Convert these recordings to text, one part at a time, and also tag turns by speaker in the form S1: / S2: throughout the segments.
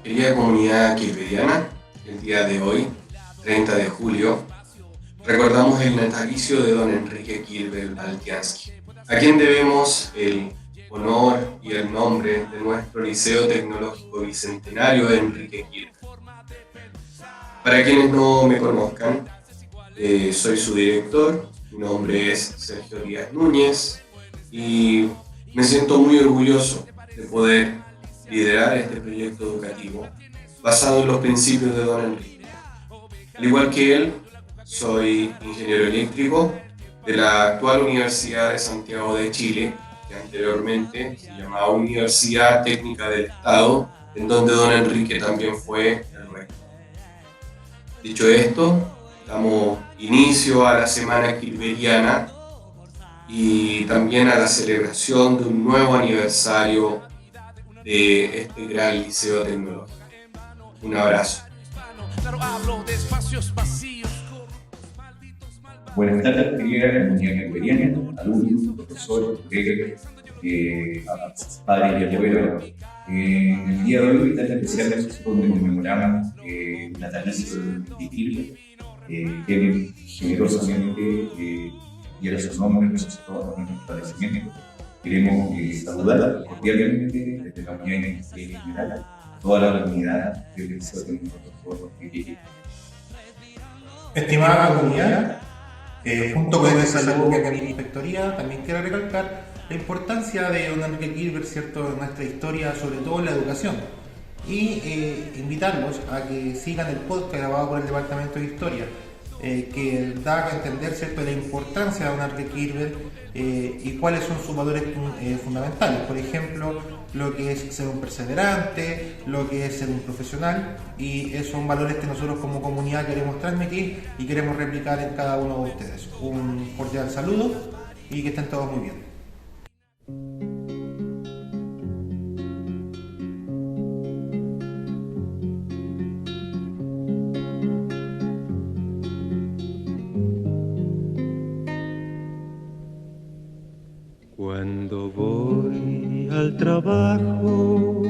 S1: Querida comunidad quilveriana, el día de hoy, 30 de julio, recordamos el natalicio de don Enrique Quilver Baltiansky, a quien debemos el honor y el nombre de nuestro Liceo Tecnológico Bicentenario de Enrique Quilver. Para quienes no me conozcan, soy su director, mi nombre es Sergio Díaz Núñez y me siento muy orgulloso de poder liderar este proyecto educativo basado en los principios de don Enrique. Al igual que él, soy ingeniero eléctrico de la actual Universidad de Santiago de Chile, que anteriormente se llamaba Universidad Técnica del Estado, en donde don Enrique también fue el rector. Dicho esto, damos inicio a la Semana Quilveriana y también a la celebración de un nuevo aniversario de este gran liceo tecnológico. Un abrazo.
S2: Buenas tardes, querida comunidad quilveriana, alumnos, profesores, colegas, padres y abuelos. El día de hoy, tan especial, es donde conmemoramos el natalicio de Enrique Quilver, que generosamente y a su nombre resucitó nuestro establecimiento. Queremos saludar cordialmente desde la unidad en general a toda la comunidad del Liceo Tecnológico de Quilver.
S3: Estimada comunidad, junto con el saludo que acá en mi inspectoría, también quiero recalcar la importancia de don Enrique Quilver, ¿cierto?, en nuestra historia, sobre todo en la educación, y invitarlos a que sigan el podcast grabado por el Departamento de Historia, que da a entender, ¿cierto?, la importancia de don Enrique Quilver y cuáles son sus valores fundamentales. Por ejemplo, lo que es ser un perseverante, lo que es ser un profesional, y esos son valores que nosotros como comunidad queremos transmitir y queremos replicar en cada uno de ustedes. Un cordial saludo y que estén todos muy bien.
S4: Cuando voy al trabajo,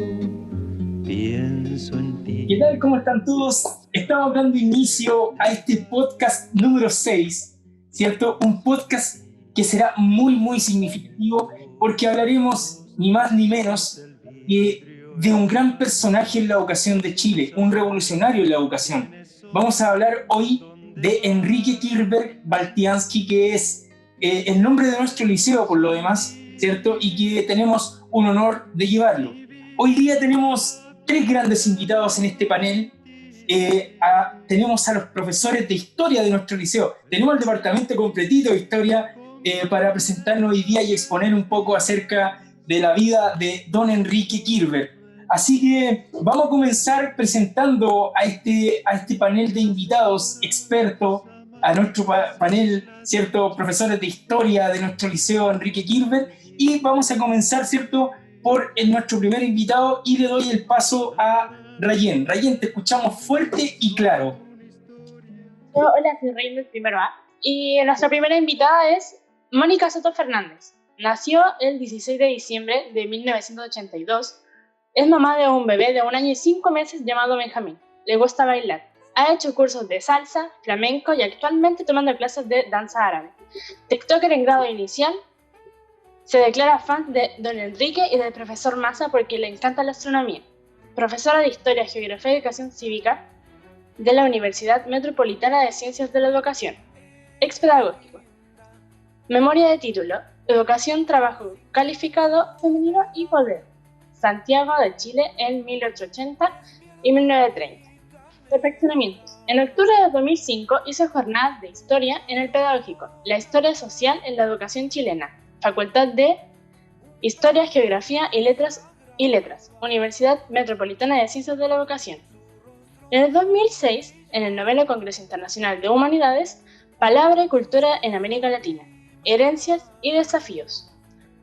S4: pienso en ti.
S5: ¿Qué tal? ¿Cómo están todos? Estamos dando inicio a este podcast número 6, ¿cierto? Un podcast que será muy significativo porque hablaremos ni más ni menos que de un gran personaje en la educación de Chile, un revolucionario en la educación. Vamos a hablar hoy de Enrique Quilver Baltiansky, que es el nombre de nuestro liceo por lo demás, ¿cierto? Y que tenemos un honor de llevarlo. Hoy día tenemos 3 grandes invitados en este panel. Tenemos a los profesores de historia de nuestro liceo. Tenemos el departamento completito de historia para presentarnos hoy día y exponer un poco acerca de la vida de don Enrique Quilver. Así que vamos a comenzar presentando a este panel de invitados expertos, a nuestro panel, ¿cierto?, profesores de historia de nuestro liceo Enrique Quilver, y vamos a comenzar, ¿cierto?, por nuestro primer invitado, y le doy el paso a Rayen. Rayen, te escuchamos fuerte y claro.
S6: Hola, soy Rayen del primero A, y nuestra primera invitada es Mónica Soto Fernández. Nació el 16 de diciembre de 1982, es mamá de un bebé de 1 año y 5 meses llamado Benjamín. Le gusta bailar. Ha hecho cursos de salsa, flamenco y actualmente tomando clases de danza árabe. TikToker en grado inicial. Se declara fan de don Enrique y del profesor Massa porque le encanta la astronomía. Profesora de Historia, Geografía y Educación Cívica de la Universidad Metropolitana de Ciencias de la Educación. Expedagógico. Memoria de título: Educación, Trabajo Calificado, Femenino y Poder. Santiago de Chile en 1880 y 1930. Perfeccionamientos. En octubre de 2005 hizo jornadas de historia en el pedagógico, la historia social en la educación chilena, Facultad de Historia, Geografía y Letras, Universidad Metropolitana de Ciencias de la Educación. En el 2006, en el 9º Congreso Internacional de Humanidades, Palabra y Cultura en América Latina, Herencias y Desafíos,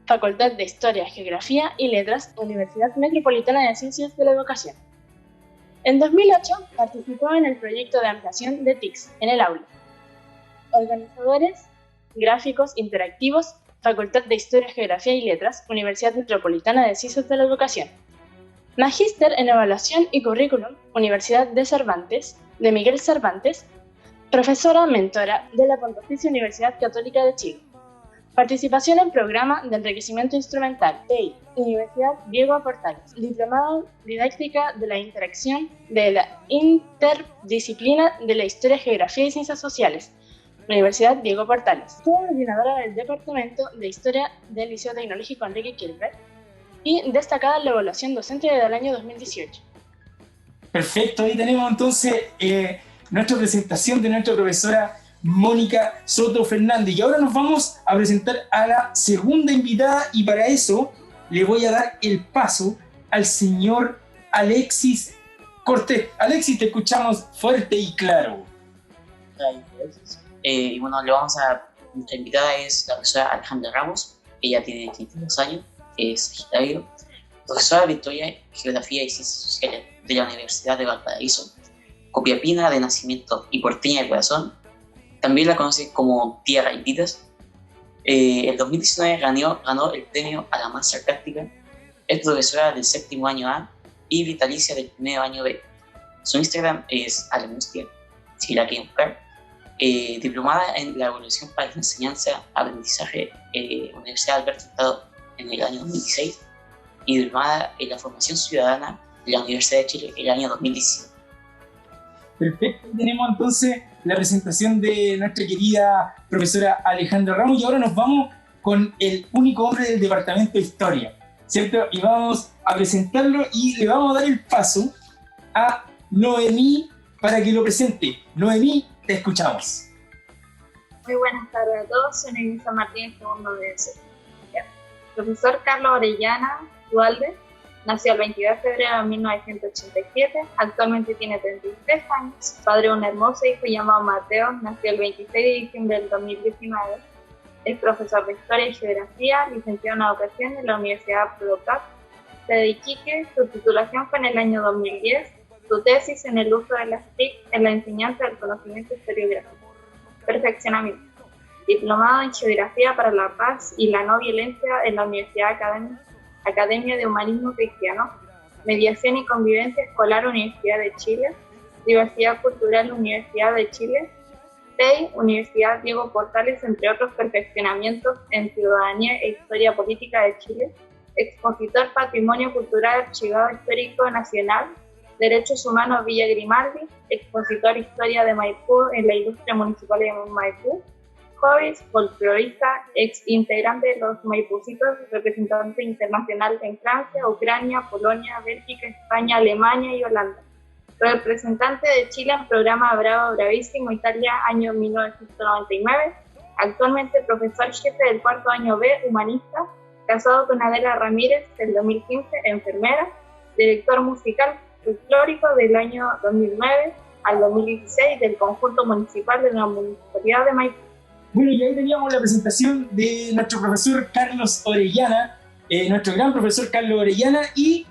S6: Facultad de Historia, Geografía y Letras, Universidad Metropolitana de Ciencias de la Educación. En 2008 participó en el proyecto de ampliación de TICS en el aula. Organizadores, gráficos interactivos, Facultad de Historia, Geografía y Letras, Universidad Metropolitana de Ciencias de la Educación. Magíster en Evaluación y Currículum, Universidad de Cervantes, de Miguel Cervantes, profesora mentora de la Pontificia Universidad Católica de Chile. Participación en Programa de Enriquecimiento Instrumental, PEI, Universidad Diego Portales. Diplomado Didáctica de la Interacción de la Interdisciplina de la Historia, Geografía y Ciencias Sociales, Universidad Diego Portales. Fue coordinadora del Departamento de Historia del Liceo Tecnológico Enrique Kirchberg y destacada en la evaluación docente del año 2018.
S5: Perfecto, ahí tenemos entonces nuestra presentación de nuestra profesora Mónica Soto Fernández. Y ahora nos vamos a presentar a la segunda invitada y para eso le voy a dar el paso al señor Alexis Cortés. Alexis, te escuchamos fuerte y claro.
S7: Y bueno, nuestra invitada es la profesora Alejandra Ramos. Ella tiene 32 años, es Sagitario, profesora de Historia, Geografía y Ciencias Sociales de la Universidad de Valparaíso, copiapina de nacimiento y porteña de corazón. También la conoce como Tía Raititas. En 2019 ganó el premio a la más sarcástica. Es profesora del 7º año A y vitalicia del 1º año B. Su Instagram es alemustia, si la quieren buscar. Diplomada en la evolución para la enseñanza, aprendizaje, Universidad Alberto Hurtado en el año 2016 y diplomada en la formación ciudadana de la Universidad de Chile en el año 2017.
S5: Perfecto, tenemos entonces la presentación de nuestra querida profesora Alejandra Ramos y ahora nos vamos con el único hombre del Departamento de Historia, ¿cierto? Y vamos a presentarlo y le vamos a dar el paso a Noemí para que lo presente. Noemí, te escuchamos.
S8: Muy buenas tardes a todos, soy Noemí San Martín, segundo de secundaria. Profesor Carlos Orellana Dualde nació el 22 de febrero de 1987, actualmente tiene 33 años, padre de un hermoso hijo llamado Mateo, nació el 26 de diciembre del 2019, es profesor de Historia y Geografía, licenciado en Educación en la Universidad ProCap de Iquique, su titulación fue en el año 2010, su tesis en el uso de las TIC en la enseñanza del conocimiento historiográfico. Perfeccionamiento. Diplomado en Geografía para la Paz y la No Violencia en la Universidad Academia de Humanismo Cristiano, Mediación y Convivencia Escolar Universidad de Chile, Diversidad Cultural Universidad de Chile, PEI, Universidad Diego Portales, entre otros perfeccionamientos en Ciudadanía e Historia Política de Chile, expositor Patrimonio Cultural Archivado Histórico Nacional, Derechos Humanos Villa Grimaldi, expositor Historia de Maipú en la Ilustre Municipalidad de Maipú, hobbies, folclorista, ex integrante de los Maipucitos, representante internacional en Francia, Ucrania, Polonia, Bélgica, España, Alemania y Holanda. Representante de Chile en programa Bravo Bravísimo Italia, año 1999. Actualmente profesor jefe del 4º año B, humanista, casado con Adela Ramírez, del 2015, enfermera, director musical folclórico del año 2009 al 2016 del conjunto municipal de la Municipalidad de Maipú.
S5: Bueno, y ahí teníamos la presentación de nuestro profesor Carlos Orellana, nuestro gran profesor Carlos Orellana, y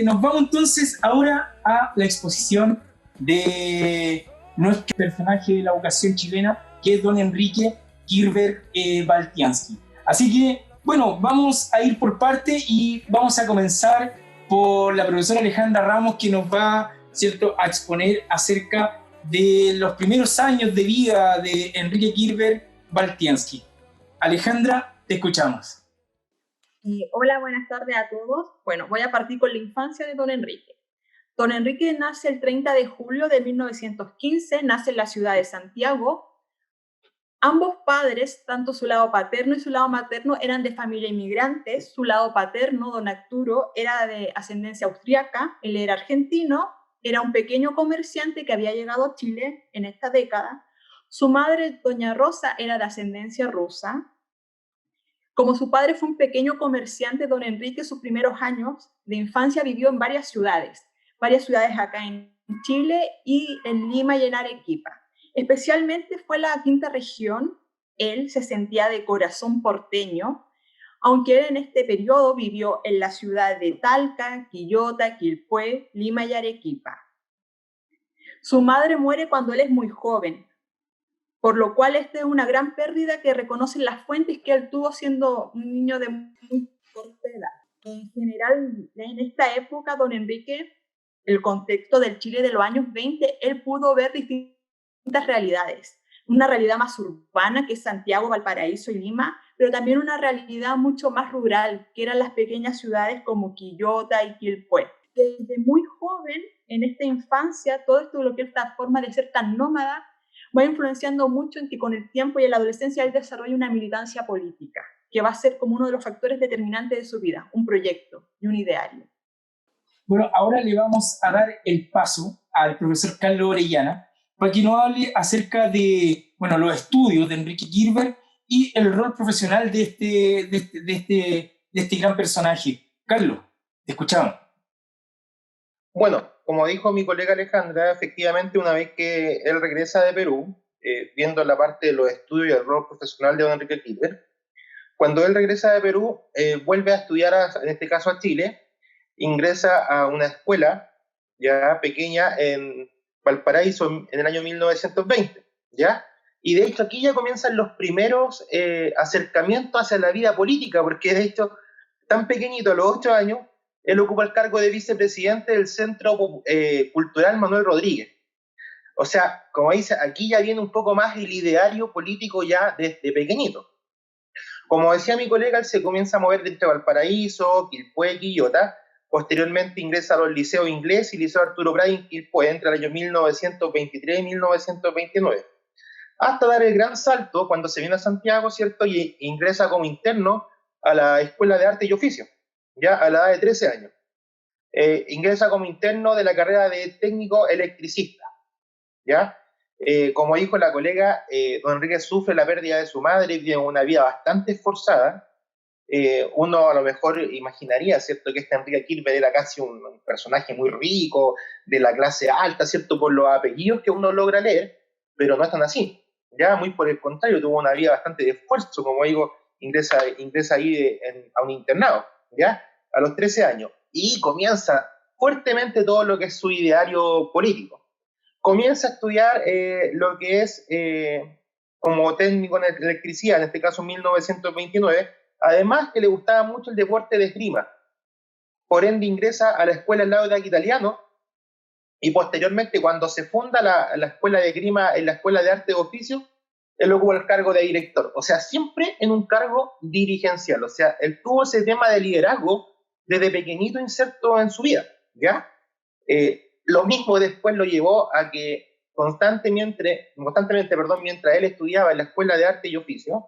S5: nos vamos entonces ahora a la exposición de nuestro personaje de la vocación chilena, que es don Enrique Kirchberg Baltiansky. Así que, bueno, vamos a ir por parte y vamos a comenzar por la profesora Alejandra Ramos, que nos va, ¿cierto?, a exponer acerca de los primeros años de vida de Enrique Kirchberg Baltiansky. Alejandra, te escuchamos.
S9: Hola, buenas tardes a todos. Bueno, voy a partir con la infancia de don Enrique. Don Enrique nace el 30 de julio de 1915, nace en la ciudad de Santiago. Ambos padres, tanto su lado paterno y su lado materno, eran de familia inmigrante. Su lado paterno, don Arturo, era de ascendencia austriaca, él era argentino, era un pequeño comerciante que había llegado a Chile en esta década. Su madre, doña Rosa, era de ascendencia rusa. Como su padre fue un pequeño comerciante, don Enrique sus primeros años de infancia vivió en varias ciudades acá en Chile y en Lima y en Arequipa. Especialmente fue la quinta región. Él se sentía de corazón porteño, aunque él en este periodo vivió en la ciudad de Talca, Quillota, Quilpué, Lima y Arequipa. Su madre muere cuando él es muy joven, por lo cual esta es una gran pérdida que reconocen las fuentes que él tuvo siendo un niño de muy corta edad. en general, en esta época, don Enrique, el contexto del Chile de los años 20, él pudo ver distintas realidades. Una realidad más urbana, que es Santiago, Valparaíso y Lima, pero también una realidad mucho más rural, que eran las pequeñas ciudades como Quillota y Quilpué. Desde muy joven, en esta infancia, todo esto, lo que es esta forma de ser tan nómada, va influenciando mucho en que con el tiempo y en la adolescencia él desarrolla una militancia política, que va a ser como uno de los factores determinantes de su vida, un proyecto y un ideario.
S5: Bueno, ahora le vamos a dar el paso al profesor Carlos Orellana para que nos hable acerca de, bueno, los estudios de Enrique Kirber y el rol profesional de este gran personaje. Carlos, te escuchamos.
S10: Bueno, como dijo mi colega Alejandra, efectivamente una vez que él regresa de Perú, viendo la parte de los estudios y el rol profesional de don Enrique Kirber, cuando él regresa de Perú, vuelve a estudiar, en este caso a Chile, ingresa a una escuela ya pequeña en Valparaíso en el año 1920, ¿ya? Y de hecho aquí ya comienzan los primeros acercamientos hacia la vida política, porque de hecho, tan pequeñito, a los 8 años, él ocupa el cargo de vicepresidente del Centro Cultural Manuel Rodríguez. O sea, como dice, aquí ya viene un poco más el ideario político ya desde pequeñito. Como decía mi colega, él se comienza a mover entre Valparaíso, Quilpué, Quillota. Posteriormente ingresa a los liceos inglés y liceo Arturo Prat en Quilpué entre el año 1923 y 1929. Hasta dar el gran salto cuando se viene a Santiago, ¿cierto? Y ingresa como interno a la Escuela de Arte y Oficio, ya a la edad de 13 años. Ingresa como interno de la carrera de técnico electricista, ¿ya? Como dijo la colega, don Enrique sufre la pérdida de su madre, vive una vida bastante esforzada. Uno a lo mejor imaginaría, ¿cierto?, que este Enrique Kirber era casi un personaje muy rico, de la clase alta, ¿cierto?, por los apellidos que uno logra leer, pero no es tan así, ya muy por el contrario, tuvo una vida bastante de esfuerzo, como digo, ingresa ahí a un internado, ya, a los 13 años, y comienza fuertemente todo lo que es su ideario político. Comienza a estudiar lo que es como técnico en electricidad, en este caso en 1929, además que le gustaba mucho el deporte de esgrima. Por ende ingresa a la escuela Laudac Italiano y posteriormente cuando se funda la escuela de esgrima en la escuela de arte de oficio, él ocupa el cargo de director. O sea, siempre en un cargo dirigencial. O sea, él tuvo ese tema de liderazgo desde pequeñito inserto en su vida, ¿ya? Lo mismo después lo llevó a que constantemente, mientras él estudiaba en la escuela de arte y oficio,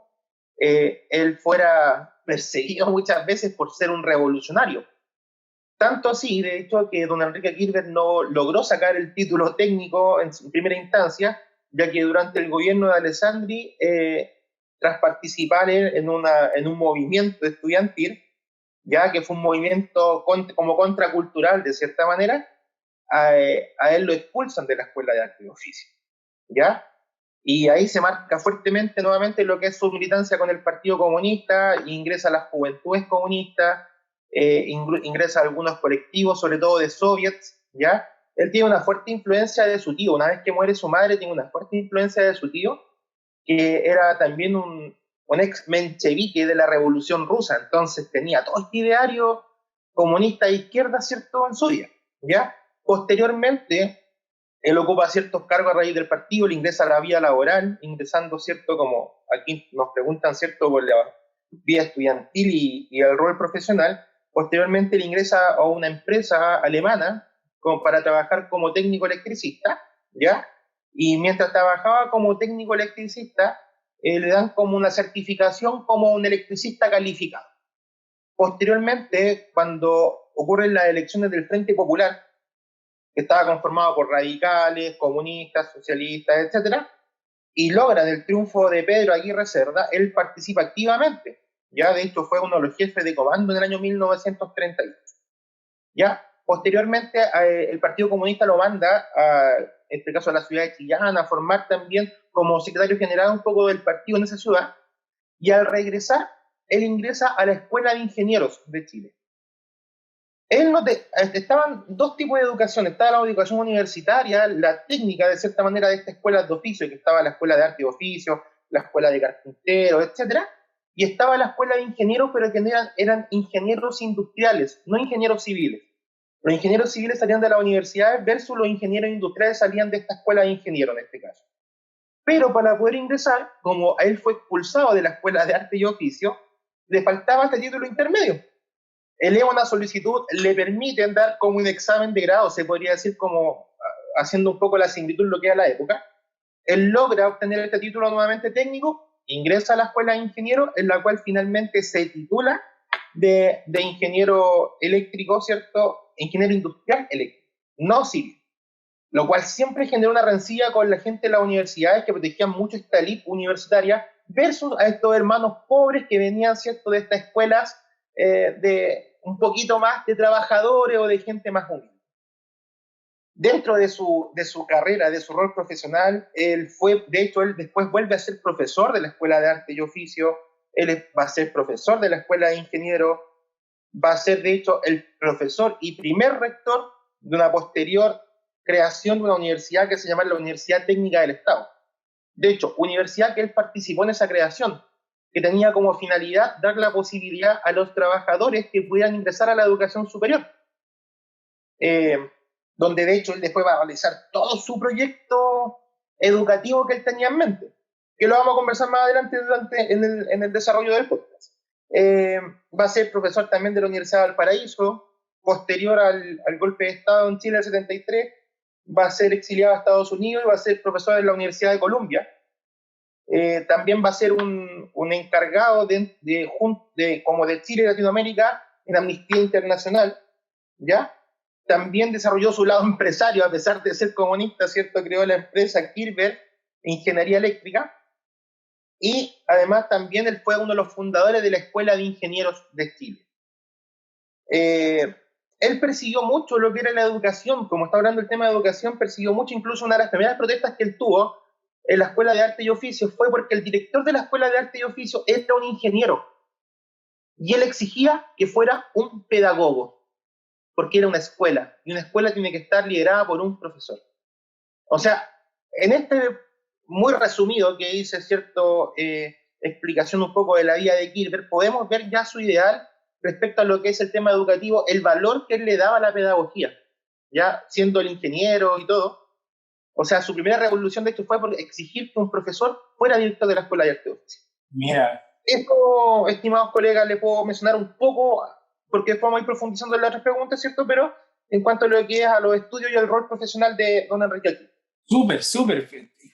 S10: él fuera perseguido muchas veces por ser un revolucionario. Tanto así, de hecho, que don Enrique Kirber no logró sacar el título técnico en primera instancia, ya que durante el gobierno de Alessandri, tras participar en un movimiento estudiantil, ya que fue un movimiento como contracultural de cierta manera, a él lo expulsan de la Escuela de Arte y Oficio, ¿ya? Y ahí se marca fuertemente nuevamente lo que es su militancia con el Partido Comunista, ingresa a las Juventudes Comunistas, ingresa a algunos colectivos, sobre todo de soviets, ¿ya? Él tiene una fuerte influencia de su tío, una vez que muere su madre, tiene una fuerte influencia de su tío, que era también un ex menchevique de la Revolución Rusa, entonces tenía todo este ideario comunista de izquierda, ¿cierto?, en su vida, ¿ya? Posteriormente, él ocupa ciertos cargos a raíz del partido, le ingresa a la vida laboral, ingresando, ¿cierto?, como aquí nos preguntan, ¿cierto?, por la vía estudiantil y el rol profesional. Posteriormente le ingresa a una empresa alemana para trabajar como técnico electricista, ¿ya? Y mientras trabajaba como técnico electricista, le dan como una certificación como un electricista calificado. Posteriormente, cuando ocurren las elecciones del Frente Popular, que estaba conformado por radicales, comunistas, socialistas, etc., y logran el triunfo de Pedro Aguirre Cerda, él participa activamente. Ya, de hecho, fue uno de los jefes de comando en el año 1938. Ya, posteriormente, el Partido Comunista lo manda, en este caso a la ciudad de Chillán, a formar también como secretario general un poco del partido en esa ciudad, y al regresar, él ingresa a la Escuela de Ingenieros de Chile. Estaban dos tipos de educación, estaba la educación universitaria, la técnica de cierta manera de esta escuela de oficio, que estaba la escuela de arte y oficio, la escuela de carpintero, etc. y estaba la escuela de ingenieros, pero que eran ingenieros industriales, no ingenieros civiles. Los ingenieros civiles salían de las universidades versus los ingenieros industriales salían de esta escuela de ingenieros en este caso. Pero para poder ingresar, como él fue expulsado de la escuela de arte y oficio, le faltaba este título intermedio. Eleva una solicitud, le permiten dar como un examen de grado, se podría decir como haciendo un poco la similitud lo que era la época. Él logra obtener este título nuevamente técnico, ingresa a la escuela de ingeniero, en la cual finalmente se titula de ingeniero eléctrico, ¿cierto? Ingeniero industrial eléctrico, no civil. Lo cual siempre generó una rencilla con la gente de las universidades que protegían mucho esta élite universitaria versus a estos hermanos pobres que venían, ¿cierto?, de estas escuelas de un poquito más de trabajadores o de gente más humilde. Dentro de su carrera, de su rol profesional, él después vuelve a ser profesor de la Escuela de Arte y Oficio, él va a ser profesor de la Escuela de Ingenieros, va a ser de hecho el profesor y primer rector de una posterior creación de una universidad que se llama la Universidad Técnica del Estado. De hecho, universidad que él participó en esa creación, que tenía como finalidad dar la posibilidad a los trabajadores que pudieran ingresar a la educación superior. Donde de hecho él después va a realizar todo su proyecto educativo que él tenía en mente, que lo vamos a conversar más adelante en el desarrollo del podcast. Va a ser profesor también de la Universidad de Valparaíso, posterior al golpe de Estado en Chile del 73, va a ser exiliado a Estados Unidos y va a ser profesor en la Universidad de Columbia. También va a ser un encargado como de Chile y Latinoamérica en Amnistía Internacional, ¿ya? También desarrolló su lado empresario, a pesar de ser comunista, ¿cierto? Creó la empresa Kirber Ingeniería Eléctrica, y además también él fue uno de los fundadores de la Escuela de Ingenieros de Chile. Él persiguió mucho lo que era la educación, como está hablando el tema de educación, persiguió mucho, incluso una de las primeras protestas que él tuvo en la Escuela de Arte y Oficio fue porque el director de la Escuela de Arte y Oficio era un ingeniero, y él exigía que fuera un pedagogo, porque era una escuela, y una escuela tiene que estar liderada por un profesor. O sea, en este muy resumido que hice, ¿cierto?, explicación un poco de la vida de Kirber, podemos ver ya su ideal respecto a lo que es el tema educativo, el valor que él le daba a la pedagogía, ya siendo el ingeniero y todo. O sea, su primera revolución de hecho fue por exigir que un profesor fuera director de la Escuela de Arte y Oficio.
S5: Mira.
S10: Esto, estimados colegas, le puedo mencionar un poco, porque después vamos a ir profundizando en las otras preguntas, ¿cierto? Pero en cuanto a lo que es a los estudios y al rol profesional de don Enrique Kirber.
S5: Súper, súper.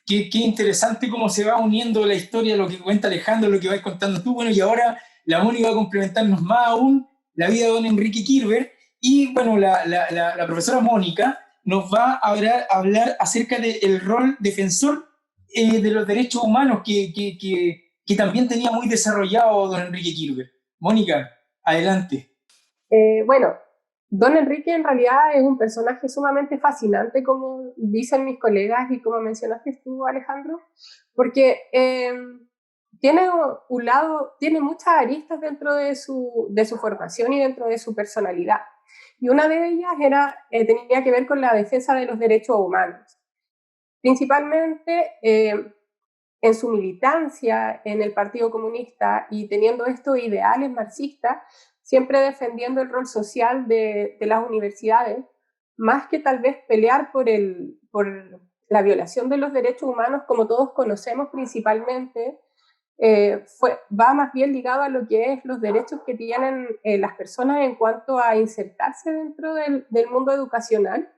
S5: Qué interesante cómo se va uniendo la historia, lo que cuenta Alejandro, lo que vais contando tú. Bueno, y ahora la Mónica va a complementarnos más aún la vida de don Enrique Kirber. Y bueno, la profesora Mónica nos va a hablar acerca del rol defensor de los derechos humanos que también tenía muy desarrollado don Enrique Kirber. Mónica, adelante.
S11: Bueno, don Enrique en realidad es un personaje sumamente fascinante, como dicen mis colegas y como mencionaste tú, Alejandro, porque tiene muchas aristas dentro de su formación y dentro de su personalidad. Y una de ellas tenía que ver con la defensa de los derechos humanos. Principalmente en su militancia en el Partido Comunista y teniendo estos ideales marxistas, siempre defendiendo el rol social de las universidades, más que tal vez pelear por la violación de los derechos humanos, como todos conocemos principalmente, va más bien ligado a lo que es los derechos que tienen las personas en cuanto a insertarse dentro del mundo educacional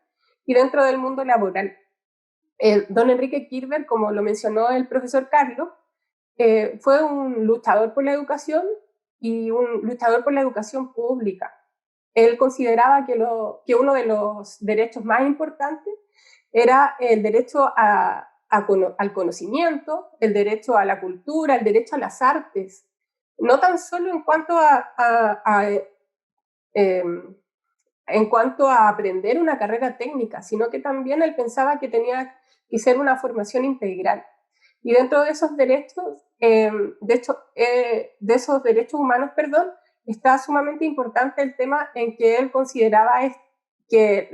S11: y dentro del mundo laboral. Don Enrique Kirber, como lo mencionó el profesor Carlos, fue un luchador por la educación y un luchador por la educación pública. Él consideraba que uno de los derechos más importantes era el derecho al conocimiento, el derecho a la cultura, el derecho a las artes, no tan solo en cuanto a aprender una carrera técnica, sino que también él pensaba que tenía que ser una formación integral. Y dentro de esos derechos, de esos derechos humanos, está sumamente importante el tema en que él consideraba que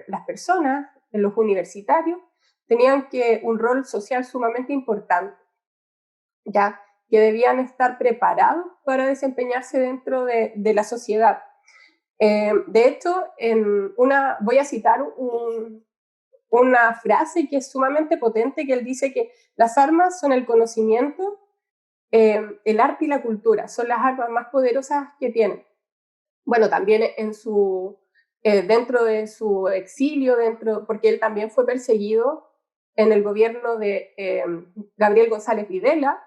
S11: las personas, los universitarios, tenían un rol social sumamente importante, ¿ya? que debían estar preparados para desempeñarse dentro de la sociedad. De hecho, voy a citar una frase que es sumamente potente, que él dice que las armas son el conocimiento, el arte y la cultura, son las armas más poderosas que tienen. Bueno, también dentro de su exilio, porque él también fue perseguido en el gobierno de Gabriel González Videla,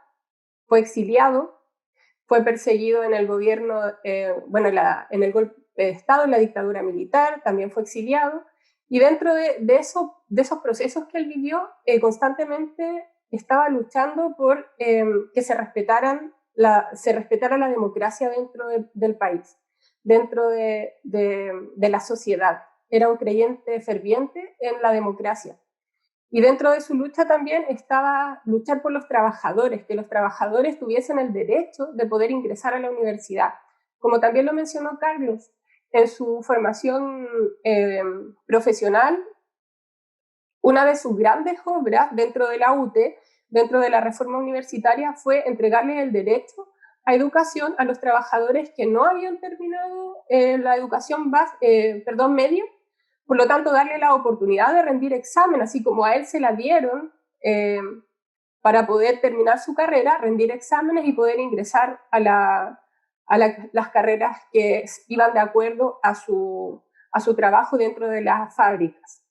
S11: fue exiliado, fue perseguido en el gobierno, en el golpe de Estado, en la dictadura militar, también fue exiliado, y dentro de esos procesos que él vivió, constantemente estaba luchando por que se respetara la democracia dentro del país, dentro de la sociedad. Era un creyente ferviente en la democracia. Y dentro de su lucha también estaba luchar por los trabajadores, que los trabajadores tuviesen el derecho de poder ingresar a la universidad. Como también lo mencionó Carlos, en su formación profesional, una de sus grandes obras dentro de la UTE, dentro de la reforma universitaria, fue entregarle el derecho a educación a los trabajadores que no habían terminado la educación media. Por lo tanto, darle la oportunidad de rendir examen, así como a él se la dieron para poder terminar su carrera, rendir exámenes y poder ingresar a las carreras que iban de acuerdo a su trabajo dentro de las fábricas.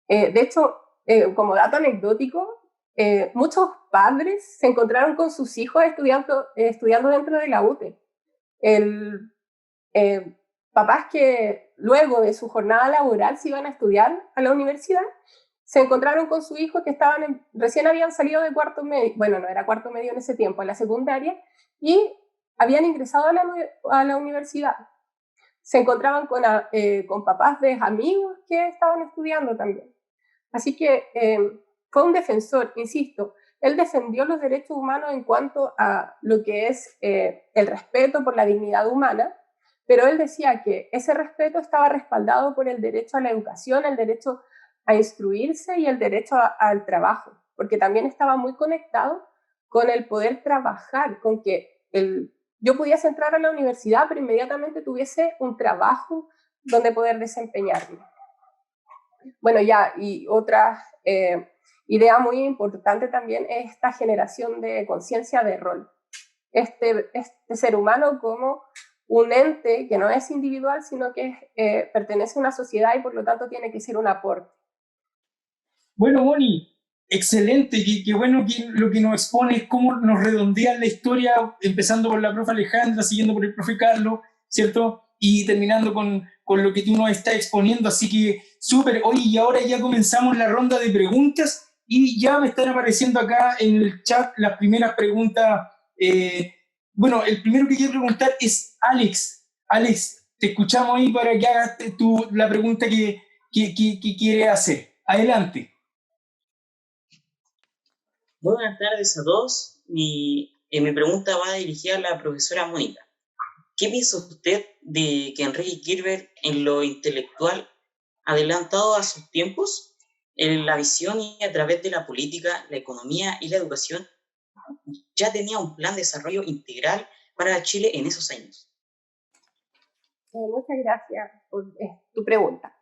S11: De hecho, como dato anecdótico, muchos padres se encontraron con sus hijos estudiando dentro de la UTE. Papás que luego de su jornada laboral se iban a estudiar a la universidad, se encontraron con su hijo que recién habían salido de cuarto medio, bueno, no era cuarto medio en ese tiempo, en la secundaria, y habían ingresado a la universidad. Se encontraban con papás de amigos que estaban estudiando también. Así que fue un defensor, insisto, él defendió los derechos humanos en cuanto a lo que es el respeto por la dignidad humana, pero él decía que ese respeto estaba respaldado por el derecho a la educación, el derecho a instruirse y el derecho al trabajo, porque también estaba muy conectado con el poder trabajar, con que yo pudiese entrar a la universidad, pero inmediatamente tuviese un trabajo donde poder desempeñarme. Bueno, y otra idea muy importante también es esta generación de conciencia de rol. Este ser humano como un ente que no es individual, sino que pertenece a una sociedad y por lo tanto tiene que ser un aporte.
S5: Bueno, Moni, excelente, qué bueno que lo que nos expone es cómo nos redondean la historia, empezando por la profe Alejandra, siguiendo por el profe Carlos, ¿cierto? Y terminando con lo que tú nos estás exponiendo, así que súper. Oye, y ahora ya comenzamos la ronda de preguntas y ya me están apareciendo acá en el chat las primeras preguntas. Bueno, el primero que quiero preguntar es Alex. Alex, te escuchamos ahí para que hagas la pregunta que quieres hacer. Adelante.
S7: Muy buenas tardes a todos. Mi pregunta va dirigida a la profesora Mónica. ¿Qué piensa usted de que Enrique Kirber, en lo intelectual, adelantado a sus tiempos, en la visión y a través de la política, la economía y la educación, ya tenía un plan de desarrollo integral para Chile en esos años?
S11: Muchas gracias por tu pregunta.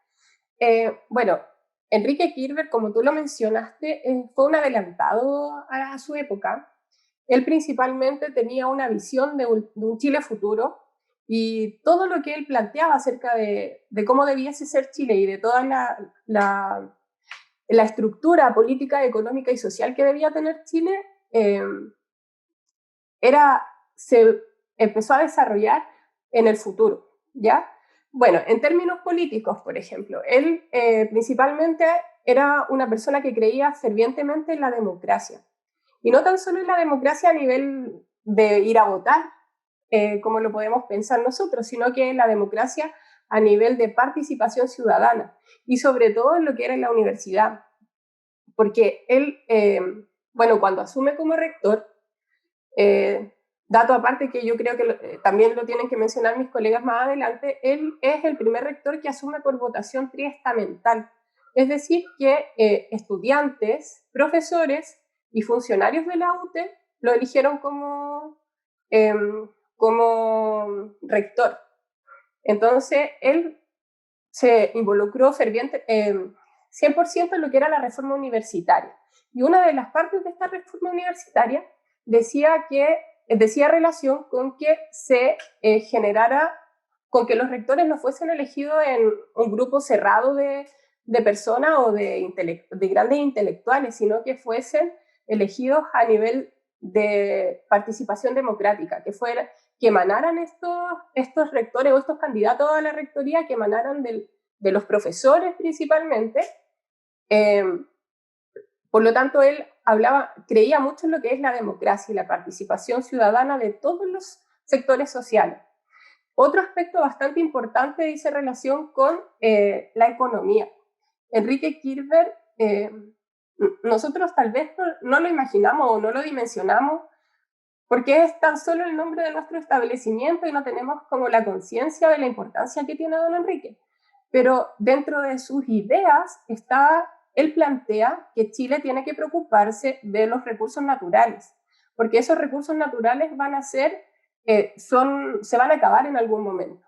S11: Bueno, Enrique Kirber, como tú lo mencionaste, fue un adelantado a su época. Él principalmente tenía una visión de un Chile futuro y todo lo que él planteaba acerca de cómo debiese ser Chile y de toda la estructura política, económica y social que debía tener Chile, se empezó a desarrollar en el futuro, ¿ya? Bueno, en términos políticos, por ejemplo, él principalmente era una persona que creía fervientemente en la democracia. Y no tan solo en la democracia a nivel de ir a votar, como lo podemos pensar nosotros, sino que en la democracia a nivel de participación ciudadana y sobre todo en lo que era en la universidad. Porque él, cuando asume como rector, dato aparte que yo creo que también lo tienen que mencionar mis colegas más adelante, él es el primer rector que asume por votación triestamental. Es decir, que estudiantes, profesores y funcionarios de la UTE lo eligieron como rector. Entonces, él se involucró 100% en lo que era la reforma universitaria. Y una de las partes de esta reforma universitaria decía relación con que se generara, con que los rectores no fuesen elegidos en un grupo cerrado de personas o de grandes intelectuales, sino que fuesen elegidos a nivel de participación democrática, que emanaran estos rectores o estos candidatos a la rectoría, que emanaran de los profesores principalmente. Por lo tanto, él creía mucho en lo que es la democracia y la participación ciudadana de todos los sectores sociales. Otro aspecto bastante importante dice relación con la economía. Enrique Kirber, nosotros tal vez no lo imaginamos o no lo dimensionamos porque es tan solo el nombre de nuestro establecimiento y no tenemos como la conciencia de la importancia que tiene don Enrique. Pero dentro de sus ideas él plantea que Chile tiene que preocuparse de los recursos naturales, porque esos recursos naturales se van a acabar en algún momento.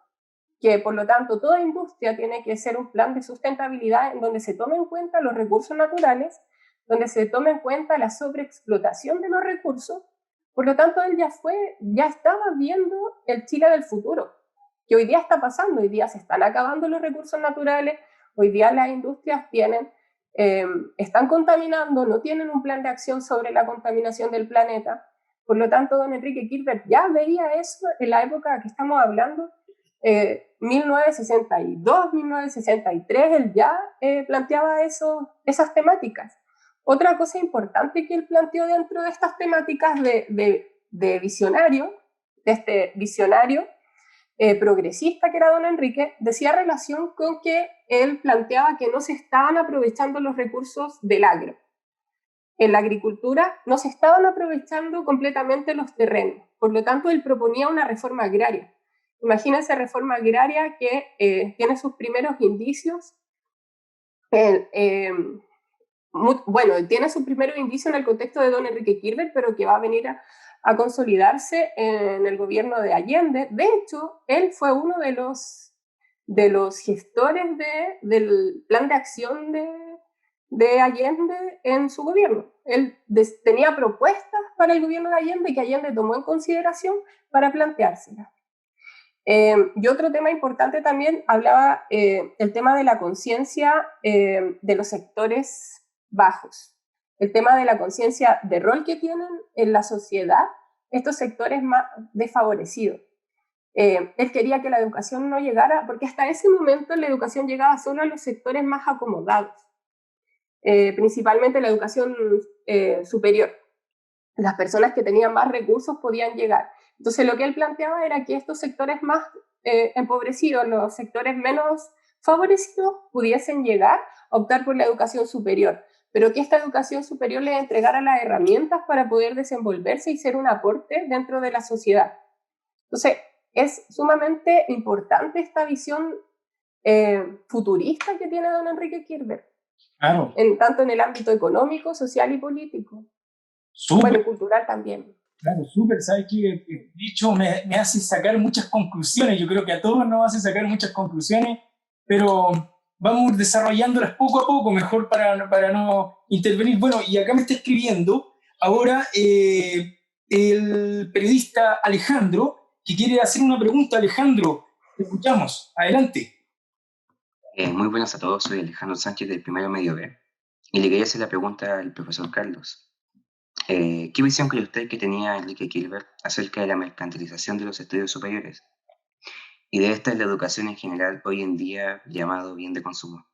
S11: Que por lo tanto toda industria tiene que ser un plan de sustentabilidad en donde se tome en cuenta los recursos naturales, donde se tome en cuenta la sobreexplotación de los recursos. Por lo tanto, él ya estaba viendo el Chile del futuro, que hoy día está pasando. Hoy día se están acabando los recursos naturales, hoy día las industrias están contaminando, no tienen un plan de acción sobre la contaminación del planeta. Por lo tanto, don Enrique Kirber ya veía eso en la época que estamos hablando, 1962, 1963, él ya planteaba esas temáticas. Otra cosa importante que él planteó dentro de estas temáticas de visionario, de este visionario progresista que era don Enrique, decía relación con que él planteaba que no se estaban aprovechando los recursos del agro. En la agricultura no se estaban aprovechando completamente los terrenos. Por lo tanto, él proponía una reforma agraria. Imagínense, reforma agraria que tiene sus primeros indicios. Tiene sus primeros indicios en el contexto de don Enrique Kirber, pero que va a venir a consolidarse en el gobierno de Allende. De hecho, él fue uno de los gestores del plan de acción de Allende en su gobierno. Él tenía propuestas para el gobierno de Allende que Allende tomó en consideración para planteárselas. Y otro tema importante también hablaba el tema de la conciencia de los sectores bajos, el tema de la conciencia de rol que tienen en la sociedad estos sectores más desfavorecidos. Él quería que la educación no llegara, porque hasta ese momento la educación llegaba solo a los sectores más acomodados, principalmente la educación superior. Las personas que tenían más recursos podían llegar. Entonces lo que él planteaba era que estos sectores más empobrecidos, los sectores menos favorecidos, pudiesen llegar a optar por la educación superior, pero que esta educación superior les entregara las herramientas para poder desenvolverse y ser un aporte dentro de la sociedad. Entonces es sumamente importante esta visión futurista que tiene don Enrique Kirber,
S5: claro.
S11: Tanto en el ámbito económico, social y político. Bueno, y cultural también.
S5: Claro, súper, ¿sabes qué? Dicho me hace sacar muchas conclusiones, yo creo que a todos nos hace sacar muchas conclusiones, pero vamos desarrollándolas poco a poco, mejor para no intervenir. Bueno, y acá me está escribiendo ahora el periodista Alejandro, que quiere hacer una pregunta. Alejandro, te escuchamos, adelante.
S12: Muy buenas a todos, soy Alejandro Sánchez del Primero Medio B, y le quería hacer la pregunta al profesor Carlos. ¿Qué visión cree usted que tenía Enrique Kirber acerca de la mercantilización de los estudios superiores y de esta en la educación en general hoy en día llamado bien de consumo?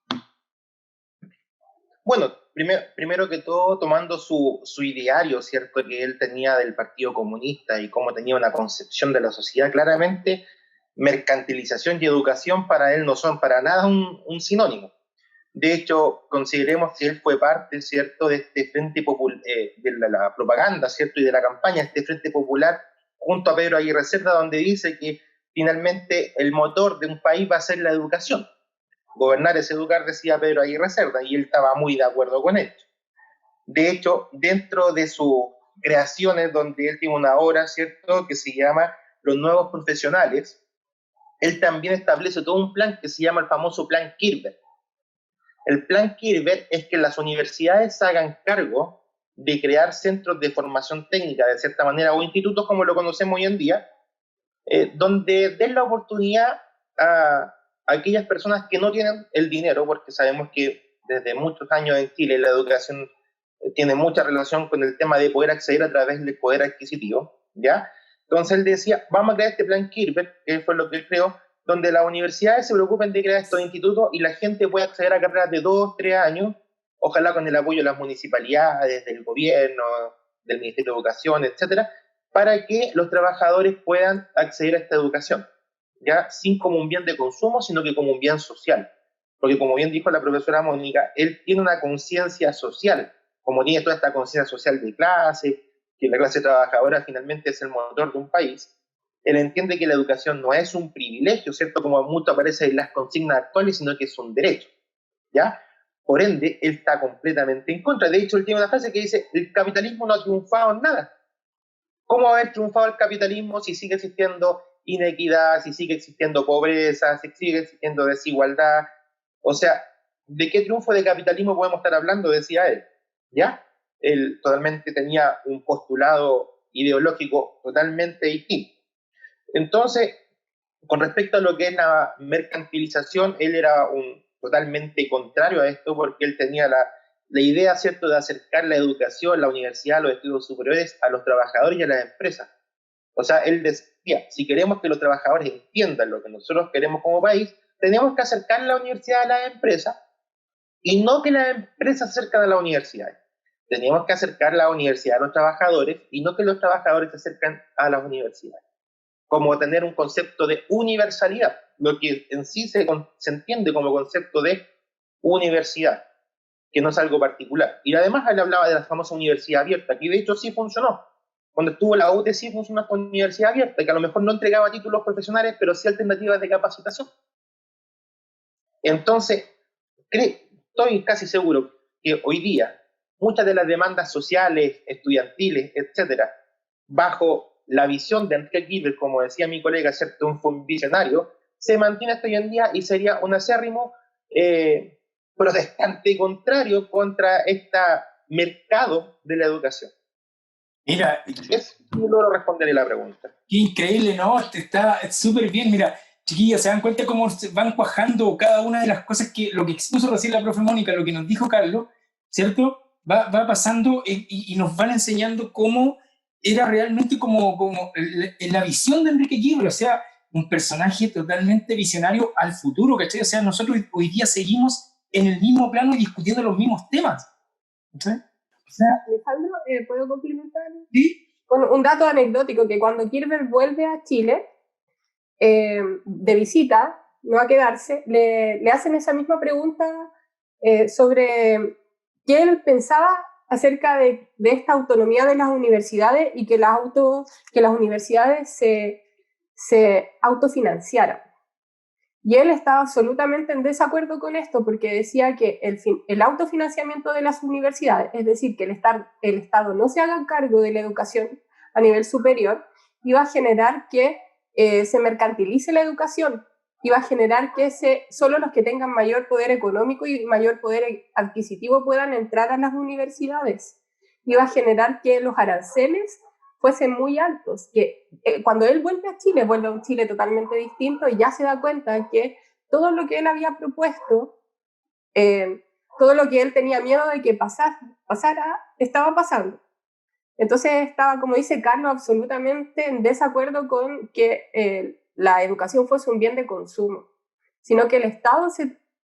S10: Bueno, primero que todo, tomando su ideario, ¿cierto?, que él tenía del Partido Comunista y cómo tenía una concepción de la sociedad, claramente mercantilización y educación para él no son para nada un sinónimo. De hecho, consideremos que él fue parte, ¿cierto?, de este frente popular, de la propaganda, ¿cierto?, y de la campaña, este frente popular, junto a Pedro Aguirre Cerda, donde dice que finalmente el motor de un país va a ser la educación. Gobernar es educar, decía Pedro Aguirre Cerda, y él estaba muy de acuerdo con esto. De hecho, dentro de su creaciones donde él tiene una obra, ¿cierto?, que se llama Los Nuevos Profesionales. Él también establece todo un plan que se llama el famoso Plan Kirber. El Plan Kirber es que las universidades se hagan cargo de crear centros de formación técnica, de cierta manera, o institutos como lo conocemos hoy en día, donde den la oportunidad a aquellas personas que no tienen el dinero, porque sabemos que desde muchos años en Chile la educación tiene mucha relación con el tema de poder acceder a través del poder adquisitivo, ¿ya? Entonces él decía, vamos a crear este Plan Kirber, que fue lo que él creó, donde las universidades se preocupen de crear estos institutos y la gente pueda acceder a carreras de 2, 3 años, ojalá con el apoyo de las municipalidades, del gobierno, del Ministerio de Educación, etcétera, para que los trabajadores puedan acceder a esta educación, ya sin como un bien de consumo, sino que como un bien social. Porque como bien dijo la profesora Mónica, él tiene una conciencia social, como tiene toda esta conciencia social de clase, que la clase trabajadora finalmente es el motor de un país. Él entiende que la educación no es un privilegio, ¿cierto?, como mucho aparece en las consignas actuales, sino que es un derecho, ¿ya? Por ende, él está completamente en contra. De hecho, él tiene una frase que dice, el capitalismo no ha triunfado en nada. ¿Cómo va a haber triunfado el capitalismo si sigue existiendo inequidad, si sigue existiendo pobreza, si sigue existiendo desigualdad? O sea, ¿de qué triunfo de capitalismo podemos estar hablando?, decía él, ¿ya? Él totalmente tenía un postulado ideológico totalmente distinto. Entonces, con respecto a lo que es la mercantilización, él era totalmente contrario a esto, porque él tenía la idea, ¿cierto?, de acercar la educación, la universidad, los estudios superiores a los trabajadores y a las empresas. O sea, él decía, si queremos que los trabajadores entiendan lo que nosotros queremos como país, tenemos que acercar la universidad a las empresas y no que las empresas se acercan a las universidades. Tenemos que acercar la universidad a los trabajadores y no que los trabajadores se acercan a las universidades. Como tener un concepto de universalidad, lo que en sí se entiende como concepto de universidad, que no es algo particular. Y además él hablaba de la famosa universidad abierta, que de hecho sí funcionó. Cuando estuvo la UTE sí funcionó esta universidad abierta, que a lo mejor no entregaba títulos profesionales, pero sí alternativas de capacitación. Entonces, estoy casi seguro que hoy día muchas de las demandas sociales, estudiantiles, etcétera, bajo la visión de Enrique Kirber, como decía mi colega, ¿cierto?, un visionario, se mantiene hasta hoy en día y sería un acérrimo protestante contrario contra este mercado de la educación.
S5: Mira,
S10: no lo responderé la pregunta.
S5: Qué increíble, ¿no? Está súper bien. Mira, chiquillos, ¿se dan cuenta cómo se van cuajando cada una de las cosas que lo que expuso recién la profe Mónica, lo que nos dijo Carlos, ¿cierto? Va pasando y nos van enseñando cómo era realmente como la visión de Enrique Kirber, o sea, un personaje totalmente visionario al futuro, ¿cachai? O sea, nosotros hoy día seguimos en el mismo plano y discutiendo los mismos temas, ¿sí? O sea,
S11: Alejandro, ¿puedo complementar?
S5: ¿sí?
S11: Con un dato anecdótico, que cuando Kirber vuelve a Chile de visita, no a quedarse, le hacen esa misma pregunta sobre qué él pensaba acerca de esta autonomía de las universidades y que las universidades se autofinanciaran. Y él estaba absolutamente en desacuerdo con esto, porque decía que el autofinanciamiento de las universidades, es decir, que el Estado no se haga cargo de la educación a nivel superior, iba a generar que se mercantilice la educación, iba a generar que solo los que tengan mayor poder económico y mayor poder adquisitivo puedan entrar a las universidades, iba a generar que los aranceles fuesen muy altos, que cuando él vuelve a un Chile totalmente distinto y ya se da cuenta que todo lo que él había propuesto, todo lo que él tenía miedo de que pasara, estaba pasando. Entonces estaba, como dice Carlos, absolutamente en desacuerdo con que la educación fuese un bien de consumo, sino que el Estado,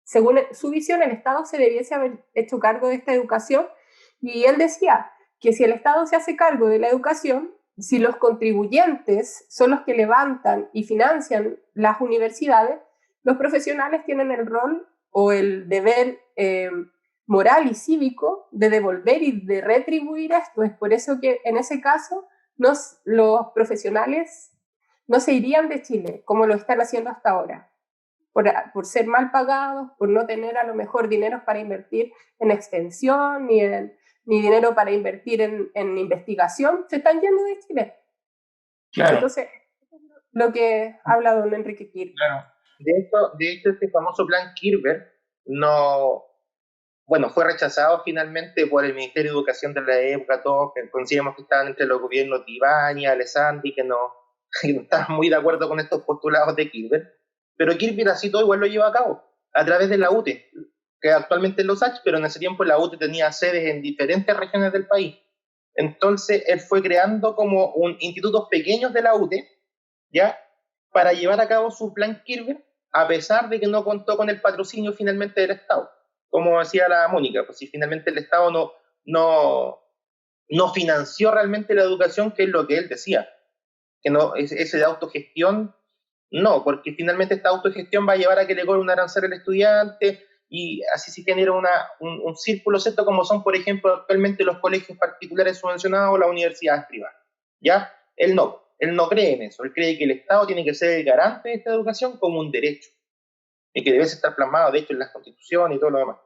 S11: según su visión, el Estado se debiese haber hecho cargo de esta educación, y él decía que si el Estado se hace cargo de la educación, si los contribuyentes son los que levantan y financian las universidades, los profesionales tienen el rol o el deber moral y cívico de devolver y de retribuir esto. Es por eso que en ese caso los profesionales no se irían de Chile como lo están haciendo hasta ahora, por ser mal pagados, por no tener a lo mejor dinero para invertir en extensión ni en ni dinero para invertir en investigación, se están yendo de Chile.
S5: Claro.
S11: Entonces, lo que habla don Enrique Kirchner.
S5: Claro.
S10: De hecho, este famoso plan Kirchner fue rechazado finalmente por el Ministerio de Educación de la época, todos que consideramos que estaban entre los gobiernos de Ibáñez, Alessandri, que no estaban muy de acuerdo con estos postulados de Kirchner, pero Kirchner así todo igual lo lleva a cabo, a través de la UTE, que actualmente es los H, pero en ese tiempo la UTE tenía sedes en diferentes regiones del país. Entonces él fue creando como institutos pequeños de la UTE, ¿ya?, para llevar a cabo su plan Kirchner, a pesar de que no contó con el patrocinio finalmente del Estado. Como decía la Mónica, pues si finalmente el Estado no financió realmente la educación, que es lo que él decía, que no, ese de autogestión, no, porque finalmente esta autogestión va a llevar a que le cobre un arancel al estudiante, y así se genera un círculo, ¿cierto? Como son, por ejemplo, actualmente los colegios particulares subvencionados o las universidades privadas, ¿ya? Él no cree en eso, él cree que el Estado tiene que ser el garante de esta educación como un derecho, y que debe estar plasmado, de hecho, en las constituciones y todo lo demás.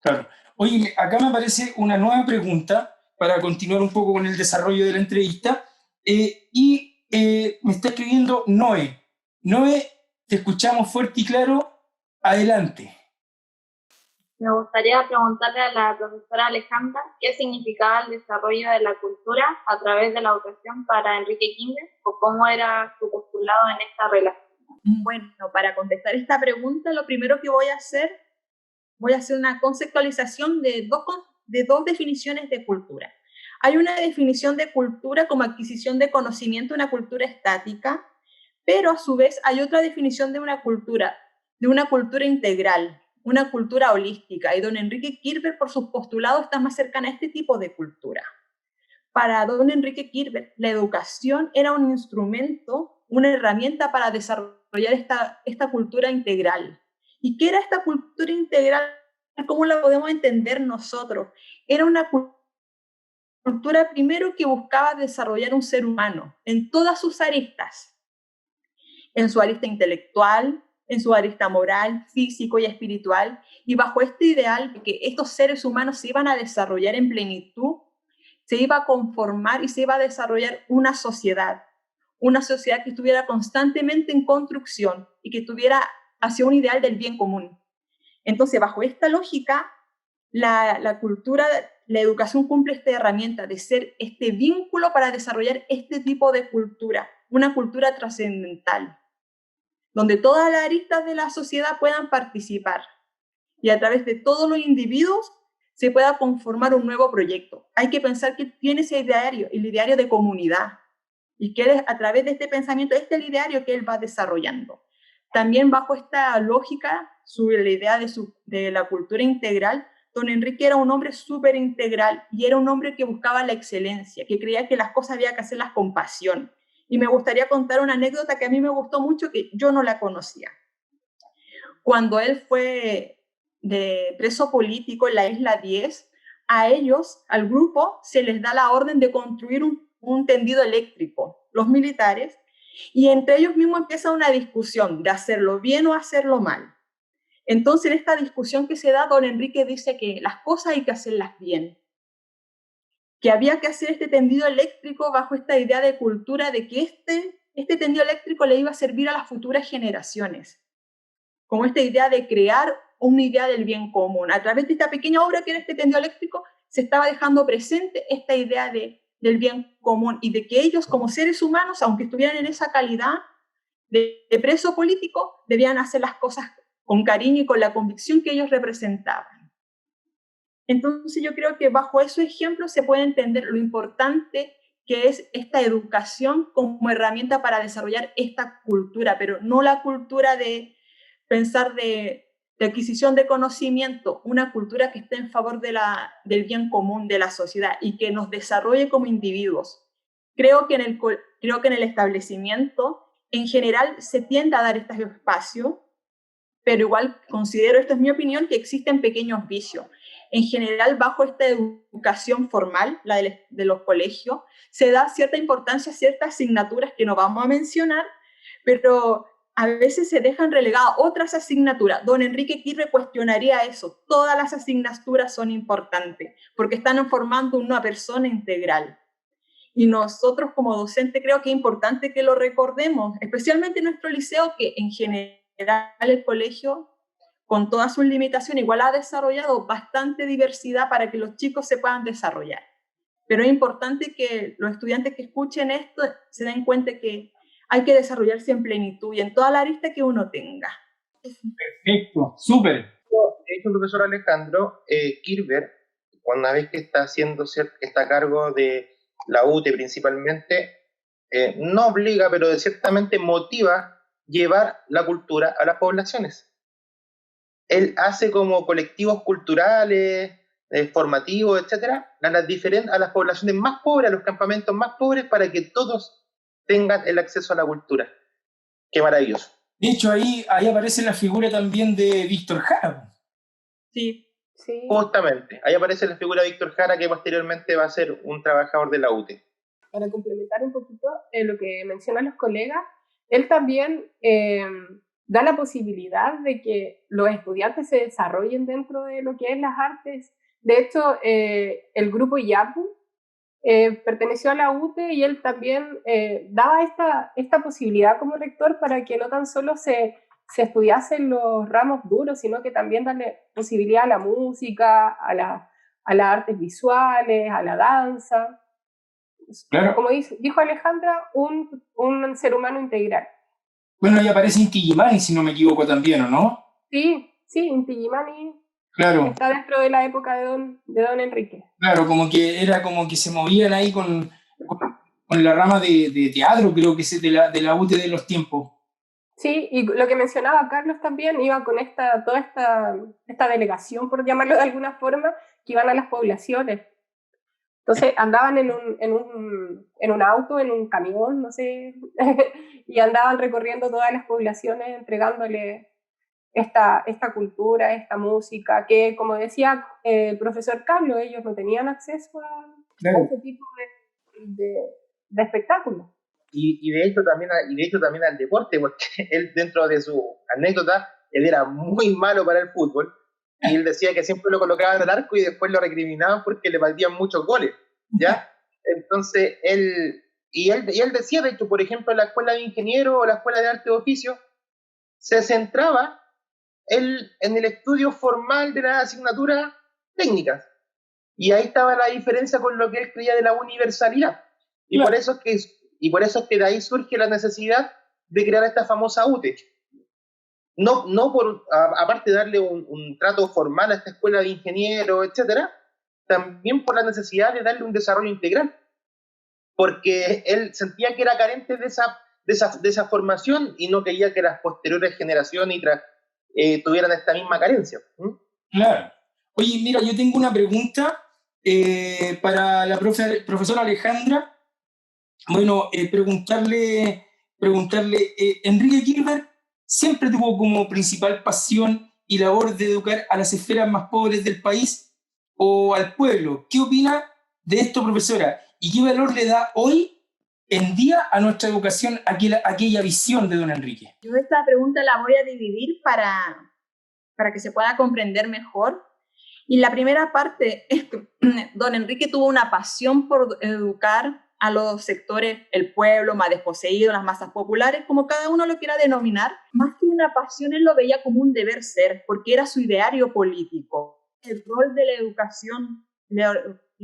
S5: Claro. Oye, acá me aparece una nueva pregunta para continuar un poco con el desarrollo de la entrevista, me está escribiendo Noé. Noé, te escuchamos fuerte y claro, adelante.
S8: Me gustaría preguntarle a la profesora Alejandra qué significaba el desarrollo de la cultura a través de la educación para Enrique Kirchner, o cómo era su postulado en esta relación.
S9: Bueno, para contestar esta pregunta, lo primero que voy a hacer una conceptualización de dos definiciones de cultura. Hay una definición de cultura como adquisición de conocimiento, una cultura estática, pero a su vez hay otra definición de una cultura integral, una cultura holística, y don Enrique Kirchner, por sus postulados, está más cercana a este tipo de cultura. Para don Enrique Kirchner, la educación era un instrumento, una herramienta para desarrollar esta cultura integral. ¿Y qué era esta cultura integral? ¿Cómo la podemos entender nosotros? Era una cultura primero que buscaba desarrollar un ser humano en todas sus aristas, en su arista intelectual, en su arista moral, físico y espiritual, y bajo este ideal de que estos seres humanos se iban a desarrollar en plenitud, se iba a conformar y se iba a desarrollar una sociedad que estuviera constantemente en construcción y que tuviera hacia un ideal del bien común. Entonces, bajo esta lógica, la educación cumple esta herramienta de ser este vínculo para desarrollar este tipo de cultura, una cultura trascendental, donde todas las aristas de la sociedad puedan participar y a través de todos los individuos se pueda conformar un nuevo proyecto. Hay que pensar que tiene ese ideario, el ideario de comunidad, y que a través de este pensamiento, este es el ideario que él va desarrollando. También bajo esta lógica, la idea de la cultura integral, don Enrique era un hombre súper integral y era un hombre que buscaba la excelencia, que creía que las cosas había que hacerlas con pasión. Y me gustaría contar una anécdota que a mí me gustó mucho, que yo no la conocía. Cuando él fue de preso político en la Isla 10, a ellos, al grupo, se les da la orden de construir un tendido eléctrico, los militares, y entre ellos mismos empieza una discusión de hacerlo bien o hacerlo mal. Entonces, en esta discusión que se da, don Enrique dice que las cosas hay que hacerlas bien, que había que hacer este tendido eléctrico bajo esta idea de cultura de que este tendido eléctrico le iba a servir a las futuras generaciones, como esta idea de crear una idea del bien común. A través de esta pequeña obra que era este tendido eléctrico, se estaba dejando presente esta idea del bien común y de que ellos, como seres humanos, aunque estuvieran en esa calidad de preso político, debían hacer las cosas con cariño y con la convicción que ellos representaban. Entonces yo creo que bajo esos ejemplos se puede entender lo importante que es esta educación como herramienta para desarrollar esta cultura, pero no la cultura de pensar de adquisición de conocimiento, una cultura que esté en favor del bien común de la sociedad y que nos desarrolle como individuos. Creo que en el establecimiento en general se tiende a dar este espacio, pero igual considero, esta es mi opinión, que existen pequeños vicios. En general, bajo esta educación formal, la de los colegios, se da cierta importancia a ciertas asignaturas que no vamos a mencionar, pero a veces se dejan relegadas otras asignaturas. Don Enrique Quirbe cuestionaría eso. Todas las asignaturas son importantes porque están formando una persona integral. Y nosotros como docentes creo que es importante que lo recordemos, especialmente en nuestro liceo, que en general el colegio, con todas sus limitaciones, igual ha desarrollado bastante diversidad para que los chicos se puedan desarrollar. Pero es importante que los estudiantes que escuchen esto se den cuenta que hay que desarrollarse en plenitud y en toda la arista que uno tenga.
S5: Perfecto, súper.
S10: De hecho, profesor Alejandro, Kirber, una vez que está a cargo de la UTE principalmente, no obliga, pero ciertamente motiva llevar la cultura a las poblaciones. Él hace como colectivos culturales, formativos, etcétera, a las poblaciones más pobres, a los campamentos más pobres, para que todos tengan el acceso a la cultura. Qué maravilloso.
S5: De hecho, ahí aparece la figura también de Víctor Jara.
S9: Sí.
S10: Justamente, ahí aparece la figura de Víctor Jara, que posteriormente va a ser un trabajador de la UTE.
S11: Para complementar un poquito lo que mencionan los colegas, él también da la posibilidad de que los estudiantes se desarrollen dentro de lo que es las artes. De hecho, el grupo Yapu perteneció a la UTE y él también daba esta posibilidad como rector para que no tan solo se estudiasen los ramos duros, sino que también darle posibilidad a la música, a las artes visuales, a la danza.
S5: Claro.
S11: Como dijo Alejandra, un ser humano integral.
S5: Bueno, ahí aparece Inti Illimani, si no me equivoco también, ¿o no?
S11: Sí, Inti Illimani.
S5: Claro.
S11: Está dentro de la época de don Enrique.
S5: Claro, como que se movían ahí con la rama de teatro, creo que es de la UTE de los tiempos.
S11: Sí, y lo que mencionaba Carlos también, iba con toda esta delegación, por llamarlo de alguna forma, que iban a las poblaciones. Entonces andaban en un auto, en un camión, no sé, y andaban recorriendo todas las poblaciones entregándole esta cultura, esta música, que como decía el profesor Carlos, ellos no tenían acceso a este tipo de espectáculos.
S10: Y de hecho también al deporte, porque él, dentro de su anécdota, él era muy malo para el fútbol, y él decía que siempre lo colocaban al arco y después lo recriminaban porque le partían muchos goles, ¿ya? Entonces, él decía, de hecho, por ejemplo, en la escuela de ingenieros o la escuela de arte de oficio, se centraba en el estudio formal de las asignaturas técnicas. Y ahí estaba la diferencia con lo que él creía de la universalidad. Y por eso es que de ahí surge la necesidad de crear esta famosa UTE. No por, aparte de darle un trato formal a esta escuela de ingenieros, etcétera, también por la necesidad de darle un desarrollo integral. Porque él sentía que era carente de esa formación y no quería que las posteriores generaciones tuvieran esta misma carencia.
S5: Claro. Oye, mira, yo tengo una pregunta para la profesora Alejandra. Bueno, preguntarle, Enrique Quirber siempre tuvo como principal pasión y labor de educar a las esferas más pobres del país o al pueblo. ¿Qué opina de esto, profesora? ¿Y qué valor le da hoy en día a nuestra educación aquella visión de don Enrique?
S9: Yo esta pregunta la voy a dividir para que se pueda comprender mejor. Y la primera parte es que don Enrique tuvo una pasión por educar a los sectores, el pueblo más desposeído, las masas populares, como cada uno lo quiera denominar. Más que una pasión, él lo veía como un deber ser, porque era su ideario político. El rol de la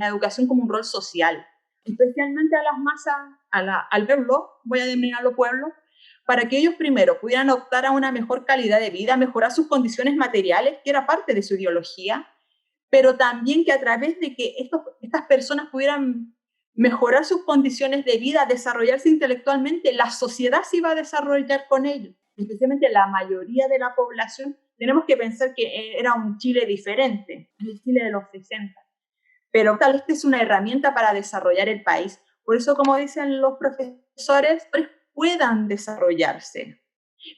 S9: educación como un rol social, especialmente a las masas, al pueblo, voy a denominarlo pueblo, para que ellos primero pudieran optar a una mejor calidad de vida, mejorar sus condiciones materiales, que era parte de su ideología, pero también que a través de que estas personas pudieran mejorar sus condiciones de vida, desarrollarse intelectualmente, la sociedad se iba a desarrollar con ellos, especialmente la mayoría de la población. Tenemos que pensar que era un Chile diferente, el Chile de los 60, pero tal vez es una herramienta para desarrollar el país. Por eso, como dicen los profesores, puedan desarrollarse,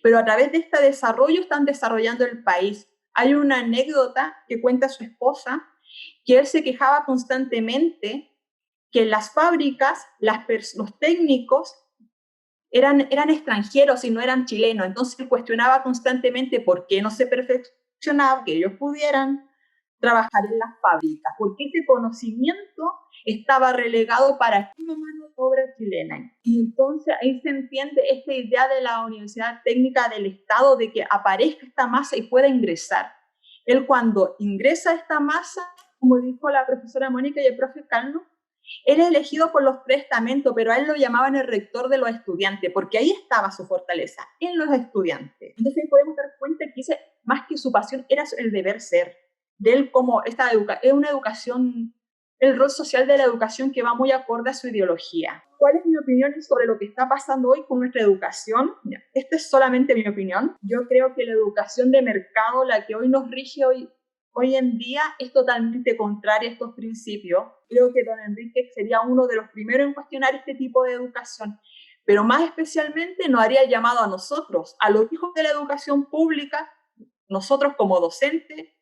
S9: pero a través de este desarrollo están desarrollando el país. Hay una anécdota que cuenta su esposa, que él se quejaba constantemente que en las fábricas los técnicos eran extranjeros y no eran chilenos. Entonces él cuestionaba constantemente por qué no se perfeccionaba, que ellos pudieran trabajar en las fábricas, porque ese conocimiento estaba relegado para una mano de obra chilena. Y entonces ahí se entiende esta idea de la Universidad Técnica del Estado de que aparezca esta masa y pueda ingresar. Él cuando ingresa a esta masa, como dijo la profesora Mónica y el profe Carlos, él es elegido por los 3 estamentos, pero a él lo llamaban el rector de los estudiantes, porque ahí estaba su fortaleza, en los estudiantes. Entonces ahí podemos dar cuenta que ese, más que su pasión, era el deber ser de él, como es una educación, el rol social de la educación que va muy acorde a su ideología. ¿Cuál es mi opinión sobre lo que está pasando hoy con nuestra educación? Esta es solamente mi opinión. Yo creo que la educación de mercado, la que hoy nos rige hoy en día, es totalmente contraria a estos principios. Creo que don Enrique sería uno de los primeros en cuestionar este tipo de educación, pero más especialmente nos haría el llamado a nosotros, a los hijos de la educación pública, nosotros como docentes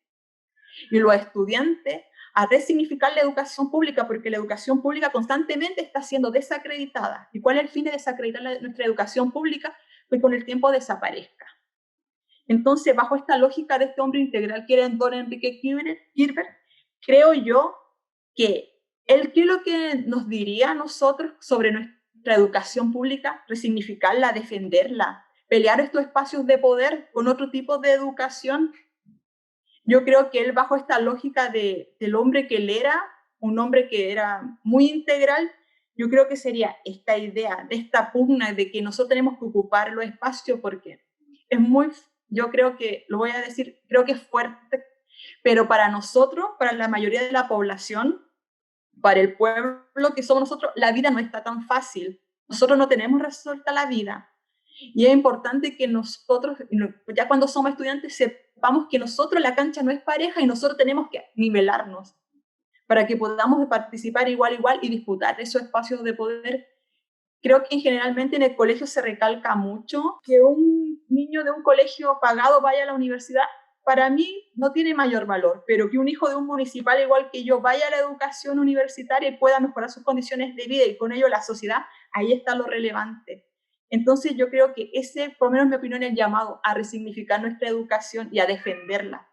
S9: y los estudiantes, a resignificar la educación pública, porque la educación pública constantemente está siendo desacreditada. ¿Y cuál es el fin de desacreditar nuestra educación pública? Pues con el tiempo desaparezca. Entonces, bajo esta lógica de este hombre integral que era don Enrique Kirber, creo yo que él, ¿qué es lo que nos diría a nosotros sobre nuestra educación pública? Resignificarla, defenderla, pelear estos espacios de poder con otro tipo de educación. Yo creo que él, bajo esta lógica del hombre que él era, un hombre que era muy integral, yo creo que sería esta idea, de esta pugna de que nosotros tenemos que ocupar los espacios, porque es muy, yo creo que, lo voy a decir, creo que es fuerte, pero para nosotros, para la mayoría de la población, para el pueblo que somos nosotros, la vida no está tan fácil. Nosotros no tenemos resuelta la vida. Y es importante que nosotros, ya cuando somos estudiantes, sepamos que nosotros, la cancha no es pareja y nosotros tenemos que nivelarnos para que podamos participar igual y disputar esos espacios de poder. Creo que generalmente en el colegio se recalca mucho que un niño de un colegio pagado vaya a la universidad. Para mí no tiene mayor valor, pero que un hijo de un municipal igual que yo vaya a la educación universitaria y pueda mejorar sus condiciones de vida y con ello la sociedad, ahí está lo relevante. Entonces yo creo que ese, por lo menos en mi opinión, es el llamado a resignificar nuestra educación y a defenderla,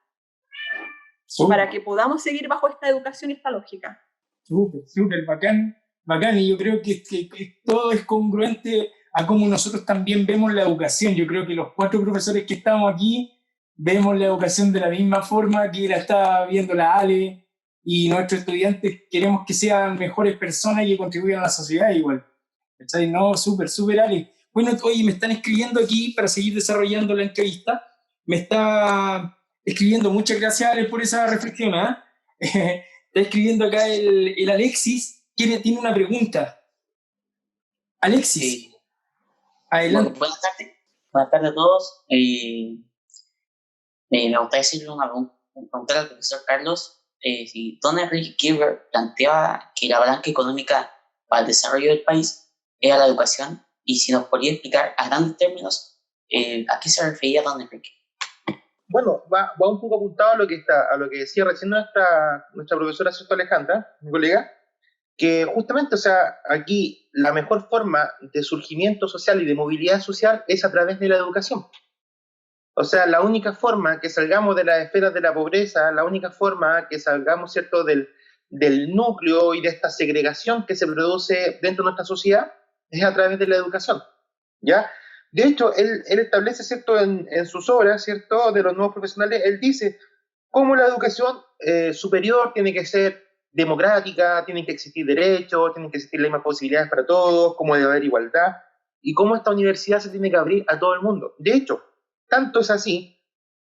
S9: para que podamos seguir bajo esta educación y esta lógica.
S5: Súper, bacán, y yo creo que todo es congruente a cómo nosotros también vemos la educación. Yo creo que los 4 profesores que estamos aquí vemos la educación de la misma forma que la está viendo la Ale, y nuestros estudiantes queremos que sean mejores personas y que contribuyan a la sociedad igual. ¿Cachai? No, súper, Ale. Bueno, oye, me están escribiendo aquí para seguir desarrollando la entrevista. Me está escribiendo, muchas gracias, Ale, por esa reflexión. Está escribiendo acá el Alexis, tiene una pregunta. Alexis, adelante.
S7: Bueno, buenas tardes a todos. Me gustaría decirle preguntar al profesor Carlos si don Enrique Kirber planteaba que la palanca económica para el desarrollo del país era la educación, y si nos podría explicar a grandes términos a qué se refería don Enrique.
S10: Bueno, va un poco apuntado a lo que decía recién nuestra profesora, ¿cierto, Alejandra, mi colega? Que justamente, o sea, aquí la mejor forma de surgimiento social y de movilidad social es a través de la educación. O sea, la única forma que salgamos de las esferas de la pobreza, la única forma que salgamos, ¿cierto?, del núcleo y de esta segregación que se produce dentro de nuestra sociedad es a través de la educación, ¿ya? De hecho, él establece, ¿cierto?, en sus obras, ¿cierto?, de los nuevos profesionales, él dice cómo la educación superior tiene que ser democrática, tienen que existir derechos, tienen que existir las mismas posibilidades para todos, cómo debe haber igualdad, y cómo esta universidad se tiene que abrir a todo el mundo. De hecho, tanto es así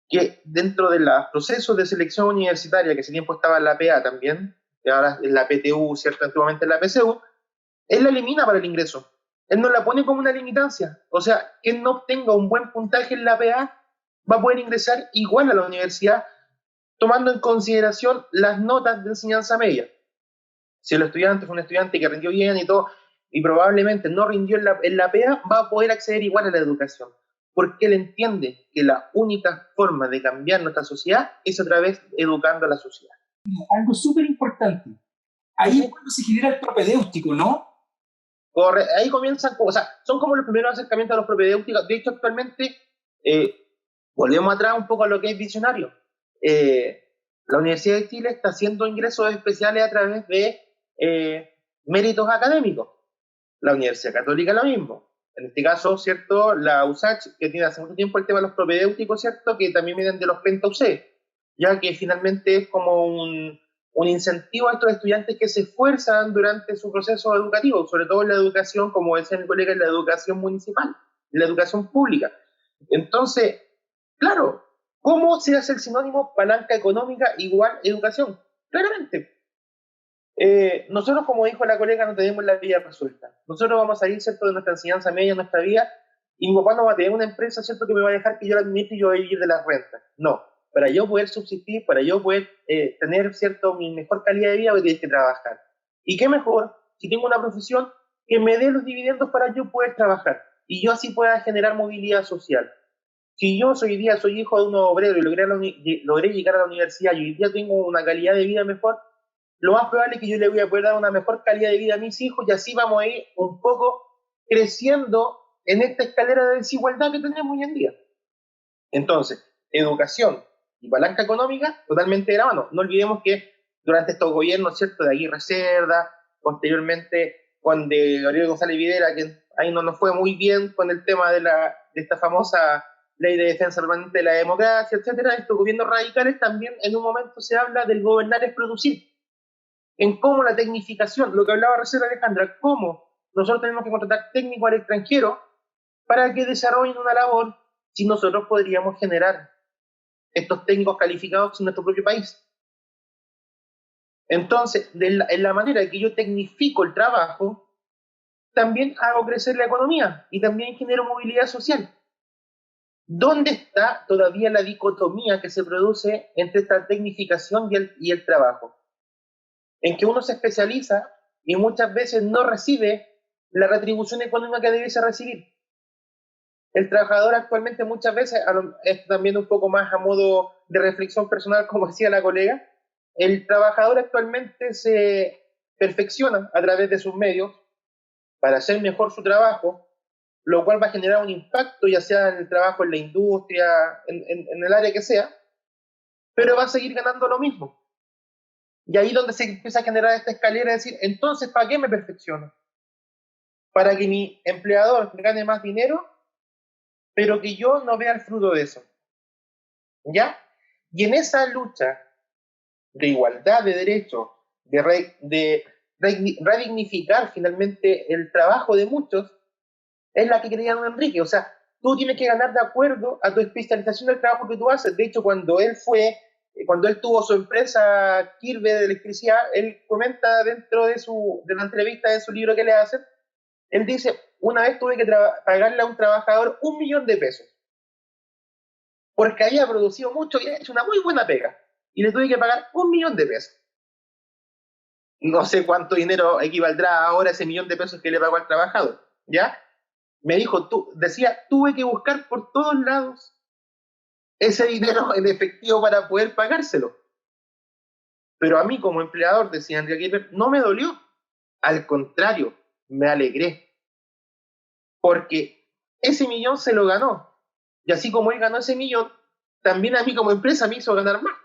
S10: que dentro de los procesos de selección universitaria, que ese tiempo estaba en la PA también, y ahora en la PTU, ¿cierto?, antiguamente en la PCU, él la elimina para el ingreso. Él no la pone como una limitancia. O sea, quien no obtenga un buen puntaje en la PA va a poder ingresar igual a la universidad, tomando en consideración las notas de enseñanza media. Si el estudiante fue un estudiante que rindió bien y todo, y probablemente no rindió en la PA, va a poder acceder igual a la educación. Porque él entiende que la única forma de cambiar nuestra sociedad es a través de educando a la sociedad.
S5: Algo súper importante. Ahí es cuando se genera el propedéutico, ¿no?
S10: Ahí comienzan, o sea, son como los primeros acercamientos a los propedéuticos. De hecho, actualmente, volvemos atrás un poco a lo que es visionario. La Universidad de Chile está haciendo ingresos especiales a través de méritos académicos. La Universidad Católica lo mismo. En este caso, ¿cierto? La USACH, que tiene hace mucho tiempo el tema de los propedéuticos, ¿cierto? Que también vienen de los PENTA-UC, ya que finalmente es como un incentivo a estos estudiantes que se esfuerzan durante su proceso educativo, sobre todo en la educación, como decía mi colega, en la educación municipal, en la educación pública. Entonces, claro, ¿cómo se hace el sinónimo palanca económica igual educación? Claramente. Nosotros, como dijo la colega, no tenemos la vida resuelta. Nosotros vamos a ir, ¿cierto?, de nuestra enseñanza media, nuestra vida, y mi papá no va a tener una empresa, ¿cierto?, que me va a dejar que yo la administre y yo voy a vivir de las rentas. No. Para yo poder subsistir, para yo poder tener, ¿cierto?, mi mejor calidad de vida, voy a tener que trabajar. ¿Y qué mejor si tengo una profesión que me dé los dividendos para yo poder trabajar y yo así pueda generar movilidad social? Si yo hoy día soy hijo de un obrero y logré llegar a la universidad y hoy día tengo una calidad de vida mejor, lo más probable es que yo le voy a poder dar una mejor calidad de vida a mis hijos y así vamos a ir un poco creciendo en esta escalera de desigualdad que tenemos hoy en día. Entonces, educación y palanca económica totalmente de la mano. No olvidemos que durante estos gobiernos, ¿cierto?, de Aguirre Cerda, posteriormente con de Gabriel González Videla, que ahí no nos fue muy bien con el tema de esta famosa ley de defensa permanente de la democracia, etcétera. Estos gobiernos radicales también en un momento se habla del gobernar es producir. En cómo la tecnificación, lo que hablaba recién Alejandra, cómo nosotros tenemos que contratar técnicos al extranjero para que desarrollen una labor si nosotros podríamos generar estos técnicos calificados en nuestro propio país. Entonces, en la manera que yo tecnifico el trabajo, también hago crecer la economía y también genero movilidad social. ¿Dónde está todavía la dicotomía que se produce entre esta tecnificación y el trabajo? En que uno se especializa y muchas veces no recibe la retribución económica que debiese recibir. El trabajador actualmente muchas veces, es también un poco más a modo de reflexión personal, como decía la colega, el trabajador actualmente se perfecciona a través de sus medios para hacer mejor su trabajo, lo cual va a generar un impacto, ya sea en el trabajo, en la industria, en el área que sea, pero va a seguir ganando lo mismo. Y ahí es donde se empieza a generar esta escalera de decir, entonces, ¿para qué me perfecciono? Para que mi empleador gane más dinero, pero que yo no vea el fruto de eso. ¿Ya? Y en esa lucha de igualdad de derechos, de redignificar finalmente el trabajo de muchos, es la que quería don Enrique. O sea, tú tienes que ganar de acuerdo a tu especialización del trabajo que tú haces. De hecho, cuando él tuvo su empresa Kirby de electricidad, él comenta dentro de la entrevista de su libro que le hace, él dice, una vez tuve que pagarle a un trabajador 1 millón de pesos, porque había producido mucho y había hecho una muy buena pega, y le tuve que pagar 1 millón de pesos. No sé cuánto dinero equivaldrá ahora ese 1 millón de pesos que le pagó al trabajador, ¿ya? Me dijo, tuve que buscar por todos lados ese dinero en efectivo para poder pagárselo. Pero a mí como empleador, decía Enrique Kirber, no me dolió. Al contrario, me alegré. Porque ese 1 millón se lo ganó. Y así como él ganó ese 1 millón, también a mí como empresa me hizo ganar más.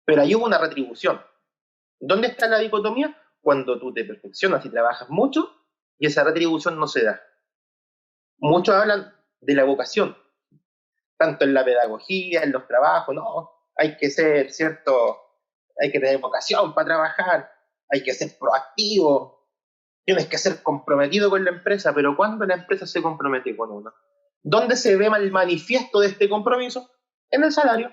S10: Pero ahí hubo una retribución. ¿Dónde está la dicotomía? Cuando tú te perfeccionas y trabajas mucho y esa retribución no se da. Muchos hablan de la vocación, tanto en la pedagogía, en los trabajos, no, hay que ser, ¿cierto? Hay que tener vocación para trabajar, hay que ser proactivo, tienes que ser comprometido con la empresa, pero ¿cuándo la empresa se compromete con uno? ¿Dónde se ve el manifiesto de este compromiso? En el salario.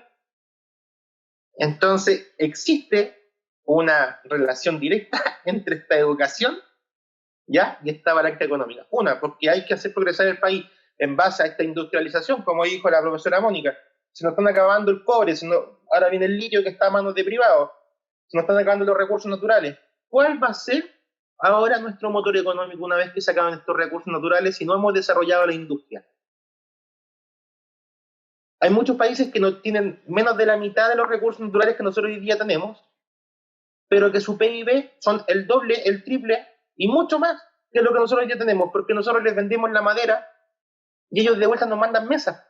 S10: Entonces, existe una relación directa entre esta educación, ¿ya?, y esta palanca económica. Una, porque hay que hacer progresar el país en base a esta industrialización, como dijo la profesora Mónica. Se nos están acabando el cobre, ahora viene el litio que está a manos de privados, se nos están acabando los recursos naturales. ¿Cuál va a ser ahora nuestro motor económico una vez que se acaben estos recursos naturales si no hemos desarrollado la industria? Hay muchos países que no tienen menos de la mitad de los recursos naturales que nosotros hoy día tenemos, pero que su PIB son el doble, el triple y mucho más que lo que nosotros ya tenemos, porque nosotros les vendemos la madera y ellos de vuelta nos mandan mesas,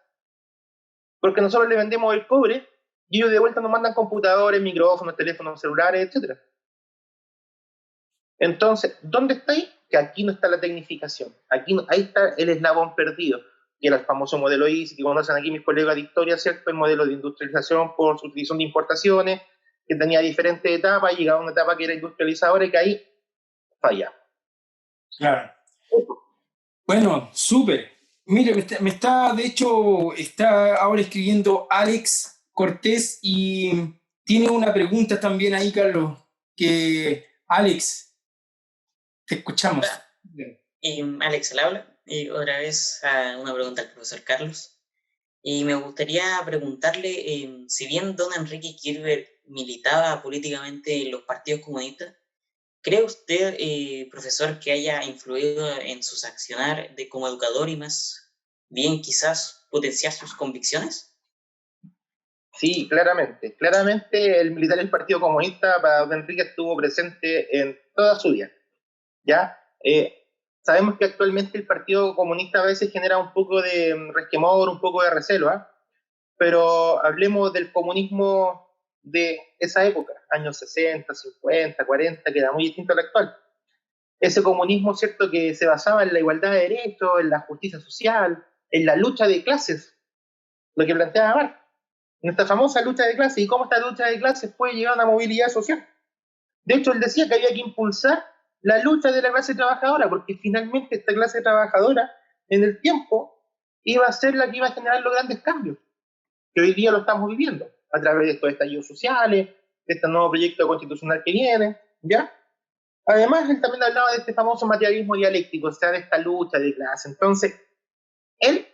S10: porque nosotros les vendemos el cobre y ellos de vuelta nos mandan computadores, micrófonos, teléfonos celulares, etc. Entonces, ¿dónde está ahí? Que aquí no está la tecnificación, ahí está el eslabón perdido, que era el famoso modelo ISI, que conocen aquí mis colegas de historia, ¿cierto? El modelo de industrialización por su utilización de importaciones, que tenía diferentes etapas, y llegaba a una etapa que era industrializadora y que ahí falla.
S5: Claro. Bueno, súper. Mire, de hecho, está ahora escribiendo Alex Cortés y tiene una pregunta también ahí, Carlos, Alex, te escuchamos.
S7: Alex al habla, y otra vez una pregunta al profesor Carlos. Y me gustaría preguntarle, si bien don Enrique Kirber militaba políticamente en los partidos comunistas, ¿cree usted, profesor, que haya influido en sus accionar como educador y más bien quizás potenciar sus convicciones?
S10: Sí, claramente. Claramente el militar del Partido Comunista para don Enrique estuvo presente en toda su vida. ¿Ya? Sabemos que actualmente el Partido Comunista a veces genera un poco de resquemor, un poco de recelo, pero hablemos del comunismo de esa época, años 60, 50, 40, que era muy distinto al actual. Ese comunismo, ¿cierto?, que se basaba en la igualdad de derechos, en la justicia social, en la lucha de clases, lo que planteaba Marx, nuestra famosa lucha de clases, y cómo esta lucha de clases puede llevar a una movilidad social. De hecho, él decía que había que impulsar la lucha de la clase trabajadora, porque finalmente esta clase trabajadora, en el tiempo, iba a ser la que iba a generar los grandes cambios, que hoy día lo estamos viviendo, a través de estos estallidos sociales, de este nuevo proyecto constitucional que viene, ¿ya? Además, él también hablaba de este famoso materialismo dialéctico, o sea, de esta lucha de clase. Entonces, él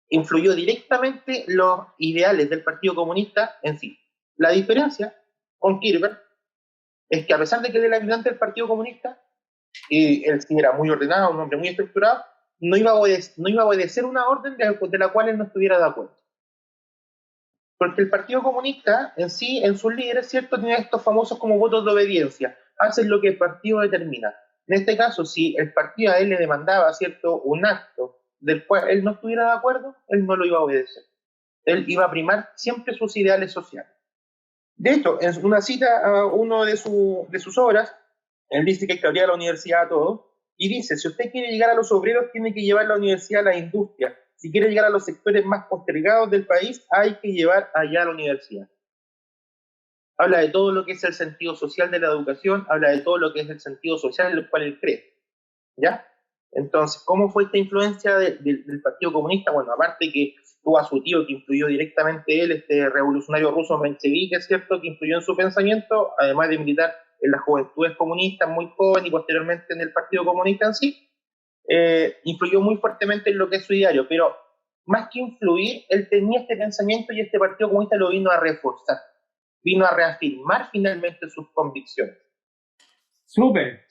S10: influyó directamente los ideales del Partido Comunista en sí. La diferencia con Kirber es que a pesar de que él era militante del Partido Comunista, y él sí era muy ordenado, un hombre muy estructurado, no iba a obedecer una orden de la cual él no estuviera de acuerdo. Porque el Partido Comunista en sí, en sus líderes, ¿cierto?, tenía estos famosos como votos de obediencia, hacen lo que el partido determina. En este caso, si el partido a él le demandaba, ¿cierto?, un acto del cual él no estuviera de acuerdo, él no lo iba a obedecer. Él iba a primar siempre sus ideales sociales. De hecho, en una cita a uno de sus obras, él dice que hay que abrir a la universidad a todos, y dice, si usted quiere llegar a los obreros, tiene que llevar la universidad a la industria. Si quiere llegar a los sectores más postergados del país, hay que llevar allá a la universidad. Habla de todo lo que es el sentido social de la educación, habla de todo lo que es el sentido social en el cual él cree. ¿Ya? Entonces, ¿cómo fue esta influencia del Partido Comunista? Bueno, aparte que tuvo a su tío que influyó directamente él, este revolucionario ruso Menshevik, es cierto, que influyó en su pensamiento, además de militar en las juventudes comunistas muy joven y posteriormente en el Partido Comunista en sí, influyó muy fuertemente en lo que es su ideario, pero más que influir, él tenía este pensamiento y este Partido Comunista lo vino a reforzar, vino a reafirmar finalmente sus convicciones.
S5: Súper,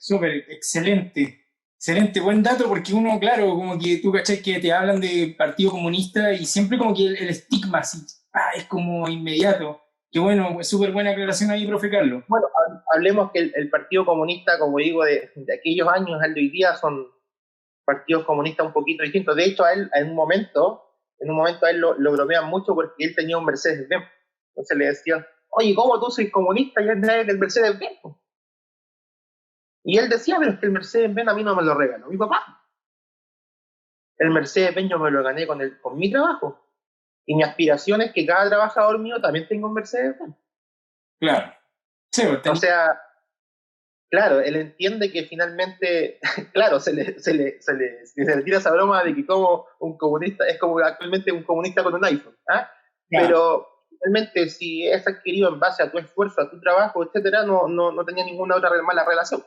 S5: excelente. Excelente, buen dato, porque uno, claro, como que tú cachai que te hablan de Partido Comunista y siempre como que el estigma así, es como inmediato. Qué bueno, súper buena aclaración ahí, profe Carlos.
S10: Bueno, hablemos que el Partido Comunista, como digo, de aquellos años al de hoy día son partidos comunistas un poquito distintos. De hecho, a él en un momento a él lo bromean mucho porque él tenía un Mercedes-Benz. Entonces le decían, oye, ¿cómo tú sois comunista y él tenés el Mercedes-Benz? Y él decía, pero es que el Mercedes-Benz a mí no me lo regaló mi papá. El Mercedes-Benz yo me lo gané con mi trabajo. Y mi aspiración es que cada trabajador mío también tenga un Mercedes-Benz.
S5: Claro. Sí,
S10: o sea, claro, él entiende que finalmente, claro, se le tira esa broma de que como un comunista, es como actualmente un comunista con un iPhone. Claro. Pero realmente si es adquirido en base a tu esfuerzo, a tu trabajo, etcétera, no tenía ninguna otra mala relación.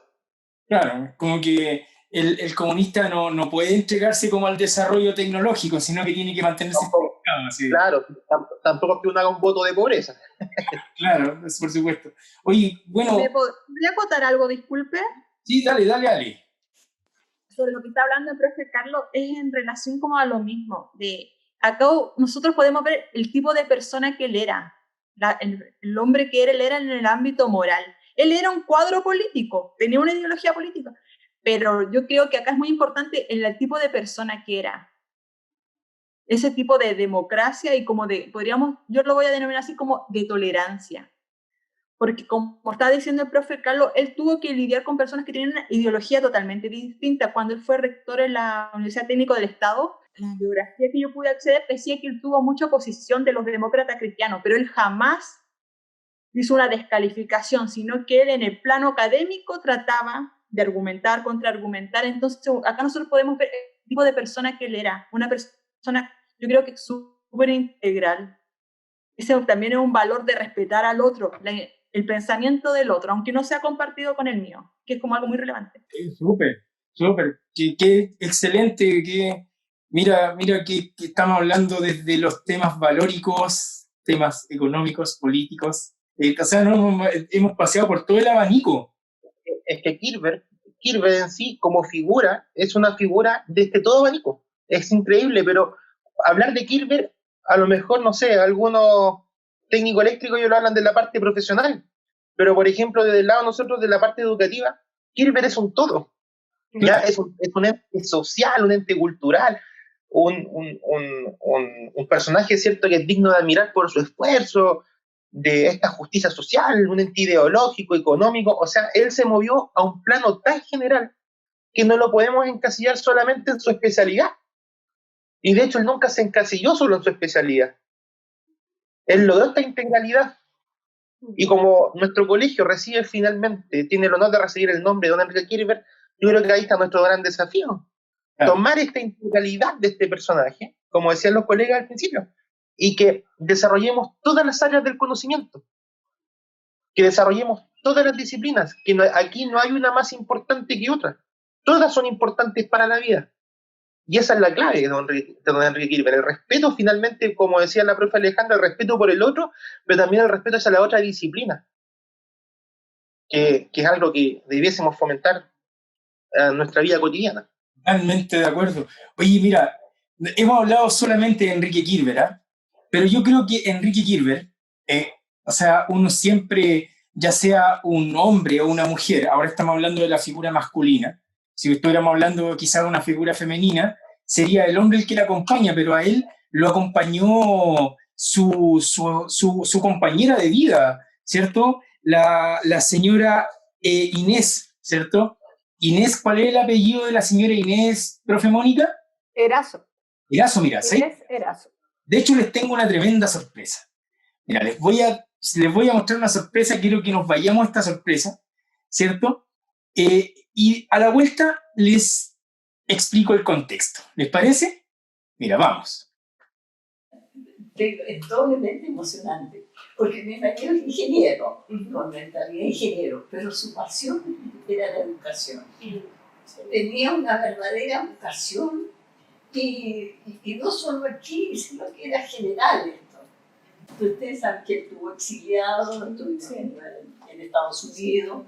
S5: Claro, como que el comunista no puede entregarse como al desarrollo tecnológico, sino que tiene que mantenerse estancado.
S10: ¿Sí? Claro, tampoco es que uno haga un voto de pobreza.
S5: Claro, por supuesto. Oye, bueno...
S9: ¿Me podría acotar algo, disculpe?
S5: Sí, dale, Ali.
S9: Sobre lo que está hablando el profe Carlos es en relación como a lo mismo. Acá nosotros podemos ver el tipo de persona que él era, el hombre que él era en el ámbito moral. Él era un cuadro político, tenía una ideología política, pero yo creo que acá es muy importante el tipo de persona que era. Ese tipo de democracia y como de, yo lo voy a denominar así como de tolerancia. Porque como está diciendo el profe Carlos, él tuvo que lidiar con personas que tenían una ideología totalmente distinta. Cuando él fue rector en la Universidad Técnica del Estado, la biografía que yo pude acceder decía que él tuvo mucha oposición de los demócratas cristianos, pero él jamás hizo una descalificación, sino que él en el plano académico trataba de argumentar, contraargumentar. Entonces acá nosotros podemos ver el tipo de persona que él era, una persona, yo creo que súper integral. Ese también es un valor de respetar al otro, el pensamiento del otro, aunque no sea compartido con el mío, que es como algo muy relevante.
S5: Súper, súper, qué excelente, mira que estamos hablando desde los temas valóricos, temas económicos, políticos, o sea, no, hemos paseado por todo el abanico.
S10: Es que Kirber en sí, como figura, es una figura de todo abanico. Es increíble, pero hablar de Kirber, a lo mejor, no sé, algunos técnicos eléctricos ellos lo hablan de la parte profesional, pero por ejemplo, desde el lado de nosotros, de la parte educativa, Kirber es un todo. Ya es un ente social, un ente cultural, un personaje, ¿cierto?, que es digno de admirar por su esfuerzo, de esta justicia social, un ente ideológico, económico. O sea, él se movió a un plano tan general que no lo podemos encasillar solamente en su especialidad. Y de hecho, él nunca se encasilló solo en su especialidad. Él logró esta integralidad. Y como nuestro colegio recibe finalmente, tiene el honor de recibir el nombre de don Enrique Kirber, yo creo que ahí está nuestro gran desafío. Claro. Tomar esta integralidad de este personaje, como decían los colegas al principio, y que desarrollemos todas las áreas del conocimiento, que desarrollemos todas las disciplinas, que aquí no hay una más importante que otra, todas son importantes para la vida. Y esa es la clave de don Enrique Kirber, el respeto finalmente, como decía la profe Alejandra, el respeto por el otro, pero también el respeto hacia la otra disciplina, que es algo que debiésemos fomentar en nuestra vida cotidiana.
S5: Totalmente de acuerdo. Oye, mira, hemos hablado solamente de Enrique Kirber, ¿eh? Pero yo creo que Enrique Kirber, o sea, uno siempre, ya sea un hombre o una mujer, ahora estamos hablando de la figura masculina, si estuviéramos hablando quizá de una figura femenina, sería el hombre el que la acompaña, pero a él lo acompañó su compañera de vida, ¿cierto? La señora Inés, ¿cierto? Inés, ¿cuál es el apellido de la señora Inés, profe Mónica?
S11: Erazo.
S5: Erazo, mira,
S11: Inés Erazo.
S5: De hecho, les tengo una tremenda sorpresa. Mira, les voy a mostrar una sorpresa, quiero que nos vayamos a esta sorpresa, ¿cierto? Y a la vuelta les explico el contexto. ¿Les parece? Mira, vamos.
S13: Es doblemente emocionante, porque mi marido es ingeniero, con mentalidad de ingeniero, pero su pasión era la educación. Tenía una verdadera vocación y no solo aquí, sino que era general esto. Ustedes saben que estuvo exiliado en Estados Unidos,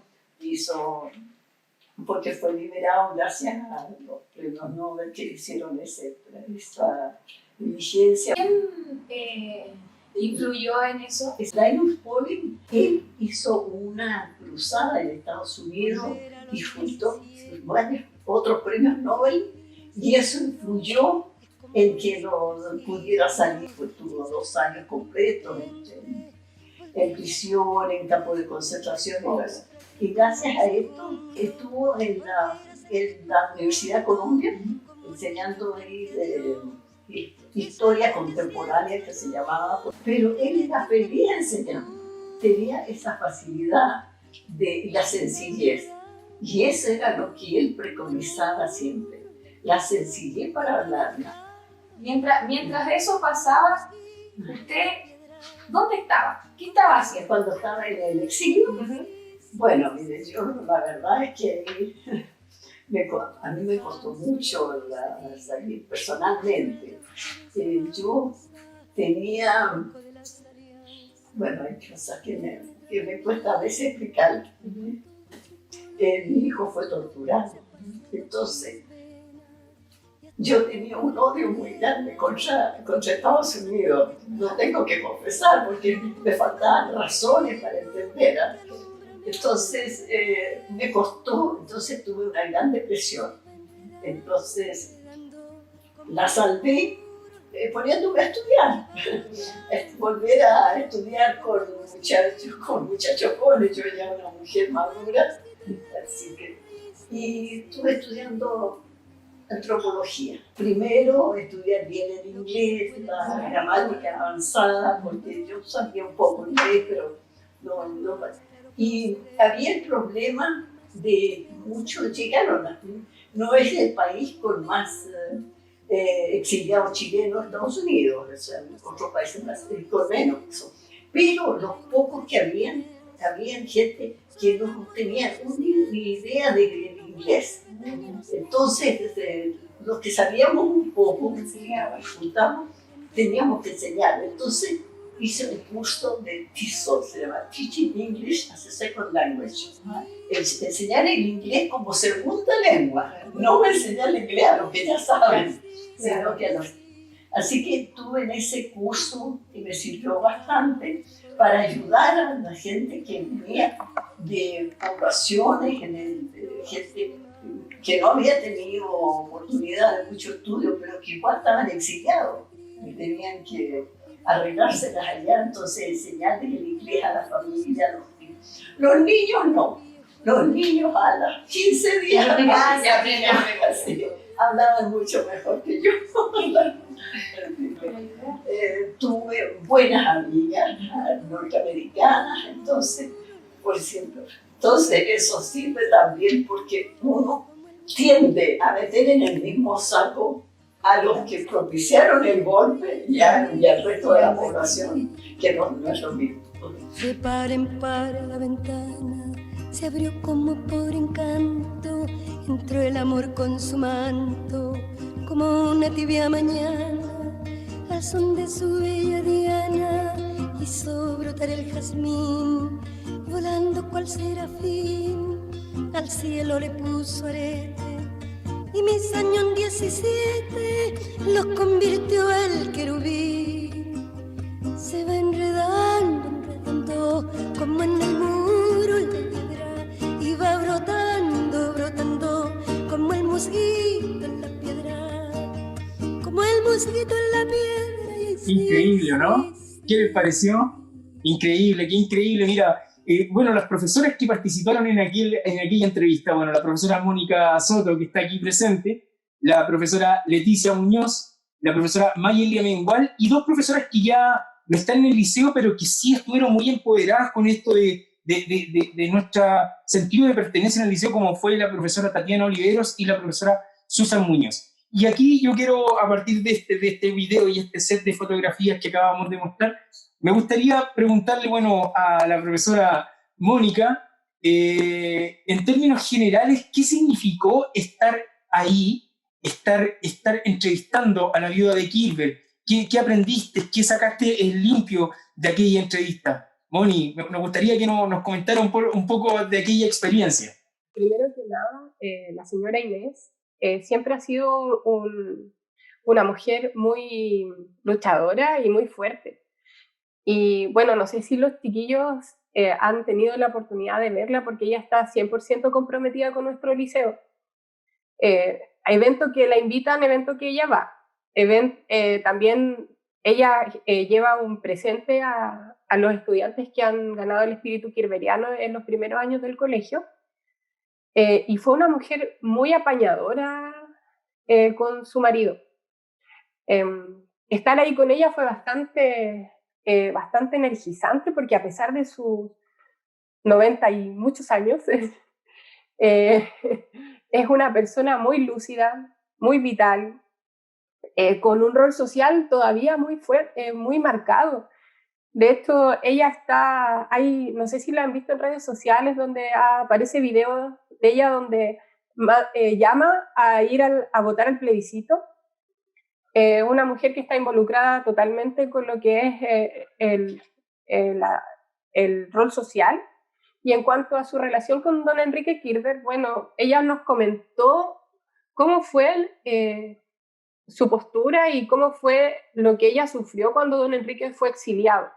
S13: porque fue liberado gracias a los premios Nobel que hicieron esa diligencia.
S14: ¿Quién influyó en eso?
S13: Linus Pauling, él hizo una cruzada en Estados Unidos y junto varios otros premios Nobel, y eso influyó en que no pudiera salir, pues tuvo 2 años completos en prisión, en campo de concentración. Y gracias a esto estuvo en la Universidad de Columbia enseñando historia contemporánea, que se llamaba, pero él era feliz enseñando, tenía esa facilidad de la sencillez, y eso era lo que él preconizaba siempre, la sencillez para hablar.
S14: Mientras eso pasaba, ¿usted dónde estaba? ¿Qué estaba haciendo?
S13: Cuando estaba en el exilio, bueno, mire, yo la verdad es que a mí me costó mucho salir personalmente. Yo tenía, bueno, hay cosas que me cuesta a veces explicar. Mi hijo fue torturado, entonces yo tenía un odio muy grande contra Estados Unidos. No tengo que confesar porque me faltaban razones para entender. Entonces me costó, entonces tuve una gran depresión. Entonces la salvé poniéndome a estudiar, volver a estudiar con muchachos jóvenes. Yo ya era una mujer madura, así que, y estuve estudiando antropología. Primero estudiar bien el inglés, la gramática avanzada, porque yo sabía un poco inglés, pero no. Y había el problema de muchos llegaron, no es el país con más exiliados chilenos en Estados Unidos, o sea, otros países más, con menos. Pero los pocos que habían gente que no tenía ni idea del inglés. Entonces, los que sabíamos un poco, juntamos, teníamos que enseñar. Entonces, hice un curso de TESOL, se llama Teaching English as a Second Language. Enseñar el inglés como segunda lengua, no enseñar el inglés a los que ya saben, sino que a los... Así que estuve en ese curso y me sirvió bastante para ayudar a la gente que venía de poblaciones, gente que no había tenido oportunidad de mucho estudio, pero que igual estaban exiliados y tenían que arreglárselas allá, entonces enseñarles el inglés a la familia, a los niños. Los niños no, los niños a los 15 días hablaban mucho mejor que yo. Tuve buenas amigas norteamericanas, entonces, por ejemplo, entonces eso sirve también porque uno tiende a meter en el mismo saco a los que propiciaron el golpe y al resto de la población, que no es lo mismo.
S15: De par en par la ventana se abrió como por encanto, entró el amor con su manto, como una tibia mañana, al son de su bella diana, hizo brotar el jazmín, volando cual serafín, al cielo le puso arete, y mis años 17 los convirtió el querubín. Se va enredando, como en el muro la piedra, y va brotando, como el musguito en la piedra, como el musguito en la piedra.
S5: Increíble, ¿no? ¿Qué les pareció? Increíble, qué increíble. Mira, bueno, las profesoras que participaron en aquella entrevista, bueno, la profesora Mónica Soto, que está aquí presente, la profesora Leticia Muñoz, la profesora Mayelia Mengual, y dos profesoras que ya no están en el liceo, pero que sí estuvieron muy empoderadas con esto de nuestro sentido de pertenencia en el liceo, como fue la profesora Tatiana Oliveros y la profesora Susan Muñoz. Y aquí yo quiero, a partir de este video y este set de fotografías que acabamos de mostrar, me gustaría preguntarle, bueno, a la profesora Mónica, en términos generales, ¿qué significó estar ahí, estar entrevistando a la viuda de Kilber? ¿Qué aprendiste? ¿Qué sacaste en limpio de aquella entrevista? Moni, me gustaría que nos comentara un poco de aquella experiencia.
S11: Primero que nada, la señora Inés siempre ha sido una mujer muy luchadora y muy fuerte. Y bueno, no sé si los chiquillos han tenido la oportunidad de verla, porque ella está 100% comprometida con nuestro liceo. A eventos que la invitan, eventos que ella va. También ella lleva un presente a los estudiantes que han ganado el espíritu kilberiano en los primeros años del colegio. Y fue una mujer muy apañadora con su marido. Estar ahí con ella fue bastante energizante, porque a pesar de sus 90 y muchos años, es una persona muy lúcida, muy vital, con un rol social todavía muy fuerte, muy marcado. De hecho, ella está ahí, no sé si la han visto en redes sociales, donde aparece video de ella donde llama a ir a votar al plebiscito. Una mujer que está involucrada totalmente con lo que es el rol social. Y en cuanto a su relación con don Enrique Kilber, bueno, ella nos comentó cómo fue su postura y cómo fue lo que ella sufrió cuando don Enrique fue exiliado.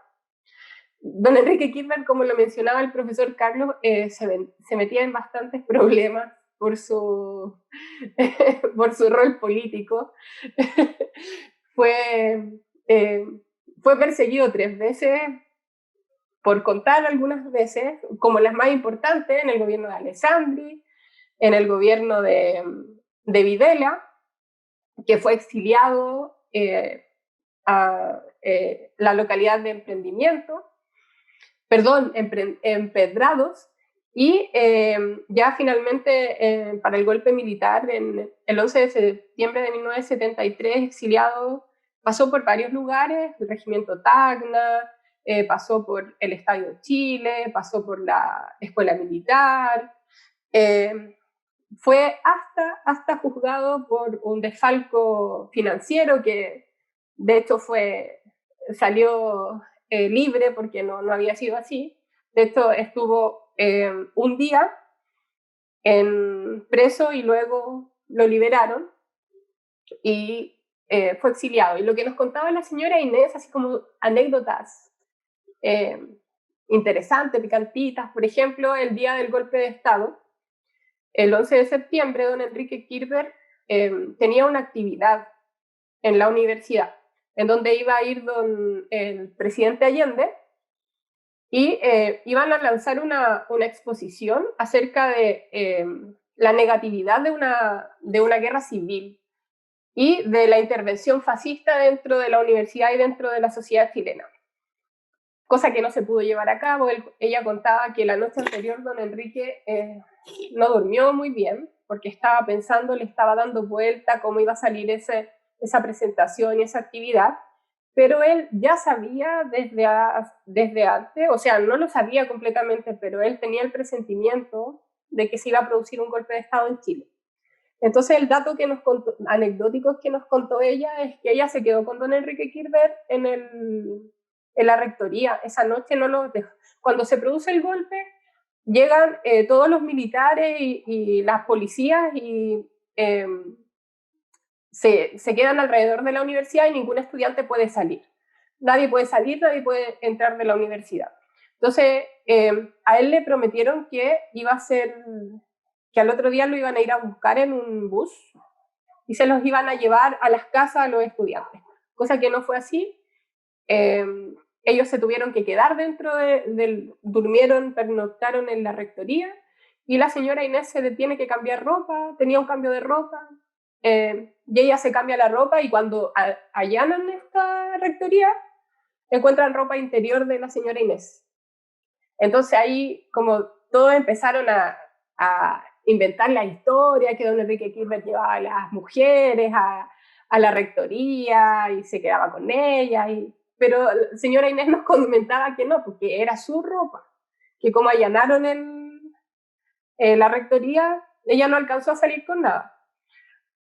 S11: Don Enrique Kirchner, como lo mencionaba el profesor Carlos, se metía en bastantes problemas por su, por su rol político. fue perseguido 3 veces, por contar algunas veces, como las más importantes, en el gobierno de Alessandri, en el gobierno de Videla, que fue exiliado a la localidad de Empedrados, y ya finalmente para el golpe militar, el 11 de septiembre de 1973, exiliado, pasó por varios lugares, el regimiento Tacna, pasó por el Estadio Chile, pasó por la escuela militar, fue hasta juzgado por un desfalco financiero que de hecho salió libre porque no había sido así. De hecho estuvo un día preso y luego lo liberaron y fue exiliado. Y lo que nos contaba la señora Inés, así como anécdotas interesantes, picantitas, por ejemplo, el día del golpe de Estado, el 11 de septiembre, don Enrique Kirchner tenía una actividad en la universidad, en donde iba a ir el presidente Allende, y iban a lanzar una exposición acerca de la negatividad de una guerra civil y de la intervención fascista dentro de la universidad y dentro de la sociedad chilena. Cosa que no se pudo llevar a cabo. Ella contaba que la noche anterior don Enrique no durmió muy bien, porque estaba pensando, le estaba dando vuelta cómo iba a salir esa presentación y esa actividad, pero él ya sabía desde antes, o sea, no lo sabía completamente, pero él tenía el presentimiento de que se iba a producir un golpe de Estado en Chile. Entonces el dato anecdótico que nos contó ella es que ella se quedó con don Enrique Kirchner en la rectoría. Esa noche no lo dejó. Cuando se produce el golpe, llegan todos los militares y las policías y se quedan alrededor de la universidad y ningún estudiante puede salir. Nadie puede salir, nadie puede entrar de la universidad. Entonces, a él le prometieron que que al otro día lo iban a ir a buscar en un bus y se los iban a llevar a las casas a los estudiantes, cosa que no fue así. Ellos se tuvieron que quedar durmieron, pernoctaron en la rectoría, y la señora Inés se tiene que cambiar ropa, tenía un cambio de ropa, y ella se cambia la ropa, y cuando allanan esta rectoría, encuentran ropa interior de la señora Inés. Entonces ahí, como todos empezaron a inventar la historia, que don Enrique Kirchner llevaba a las mujeres a la rectoría y se quedaba con ellas, pero la señora Inés nos comentaba que no, porque era su ropa, que como allanaron la rectoría, ella no alcanzó a salir con nada.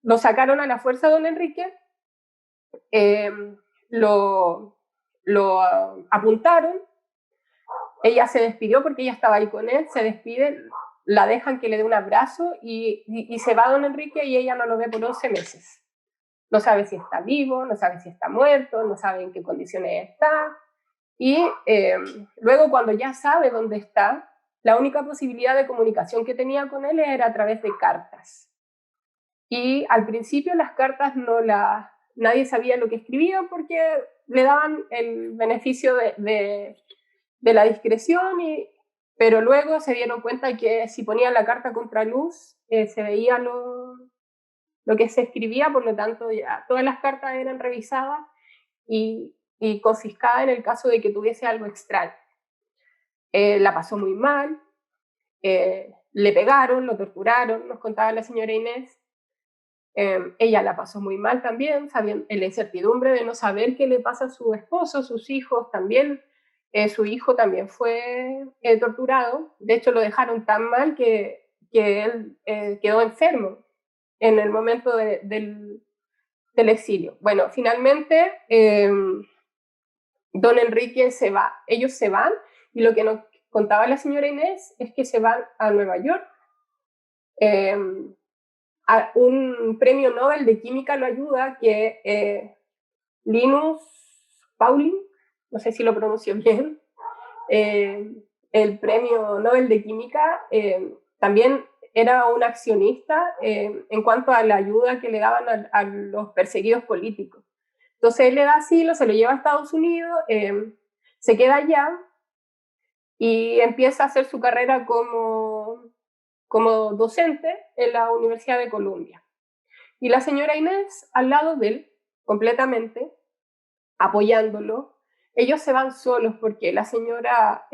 S11: Lo sacaron a la fuerza don Enrique, lo apuntaron, ella se despidió porque ella estaba ahí con él, se despide, la dejan que le dé un abrazo y se va don Enrique, y ella no lo ve por 11 meses. No sabe si está vivo, no sabe si está muerto, no sabe en qué condiciones está. Y luego, cuando ya sabe dónde está, la única posibilidad de comunicación que tenía con él era a través de cartas. Y al principio las cartas nadie sabía lo que escribían porque le daban el beneficio de la discreción, pero luego se dieron cuenta que si ponían la carta contra luz, se veía lo que se escribía, por lo tanto ya todas las cartas eran revisadas y confiscadas en el caso de que tuviese algo extraño. La pasó muy mal, le pegaron, lo torturaron, nos contaba la señora Inés. Ella la pasó muy mal también, en la incertidumbre de no saber qué le pasa a su esposo, sus hijos también. Su hijo también fue torturado, de hecho lo dejaron tan mal que él quedó enfermo en el momento del exilio. Bueno, finalmente don Enrique se va, ellos se van, y lo que nos contaba la señora Inés es que se van a Nueva York. A un premio Nobel de Química lo ayuda, que Linus Pauling, no sé si lo pronuncio bien, el premio Nobel de Química, también era un accionista en cuanto a la ayuda que le daban a los perseguidos políticos. Entonces él le da asilo, se lo lleva a Estados Unidos, se queda allá y empieza a hacer su carrera como docente en la Universidad de Columbia. Y la señora Inés al lado de él, completamente, apoyándolo. Ellos se van solos porque la señora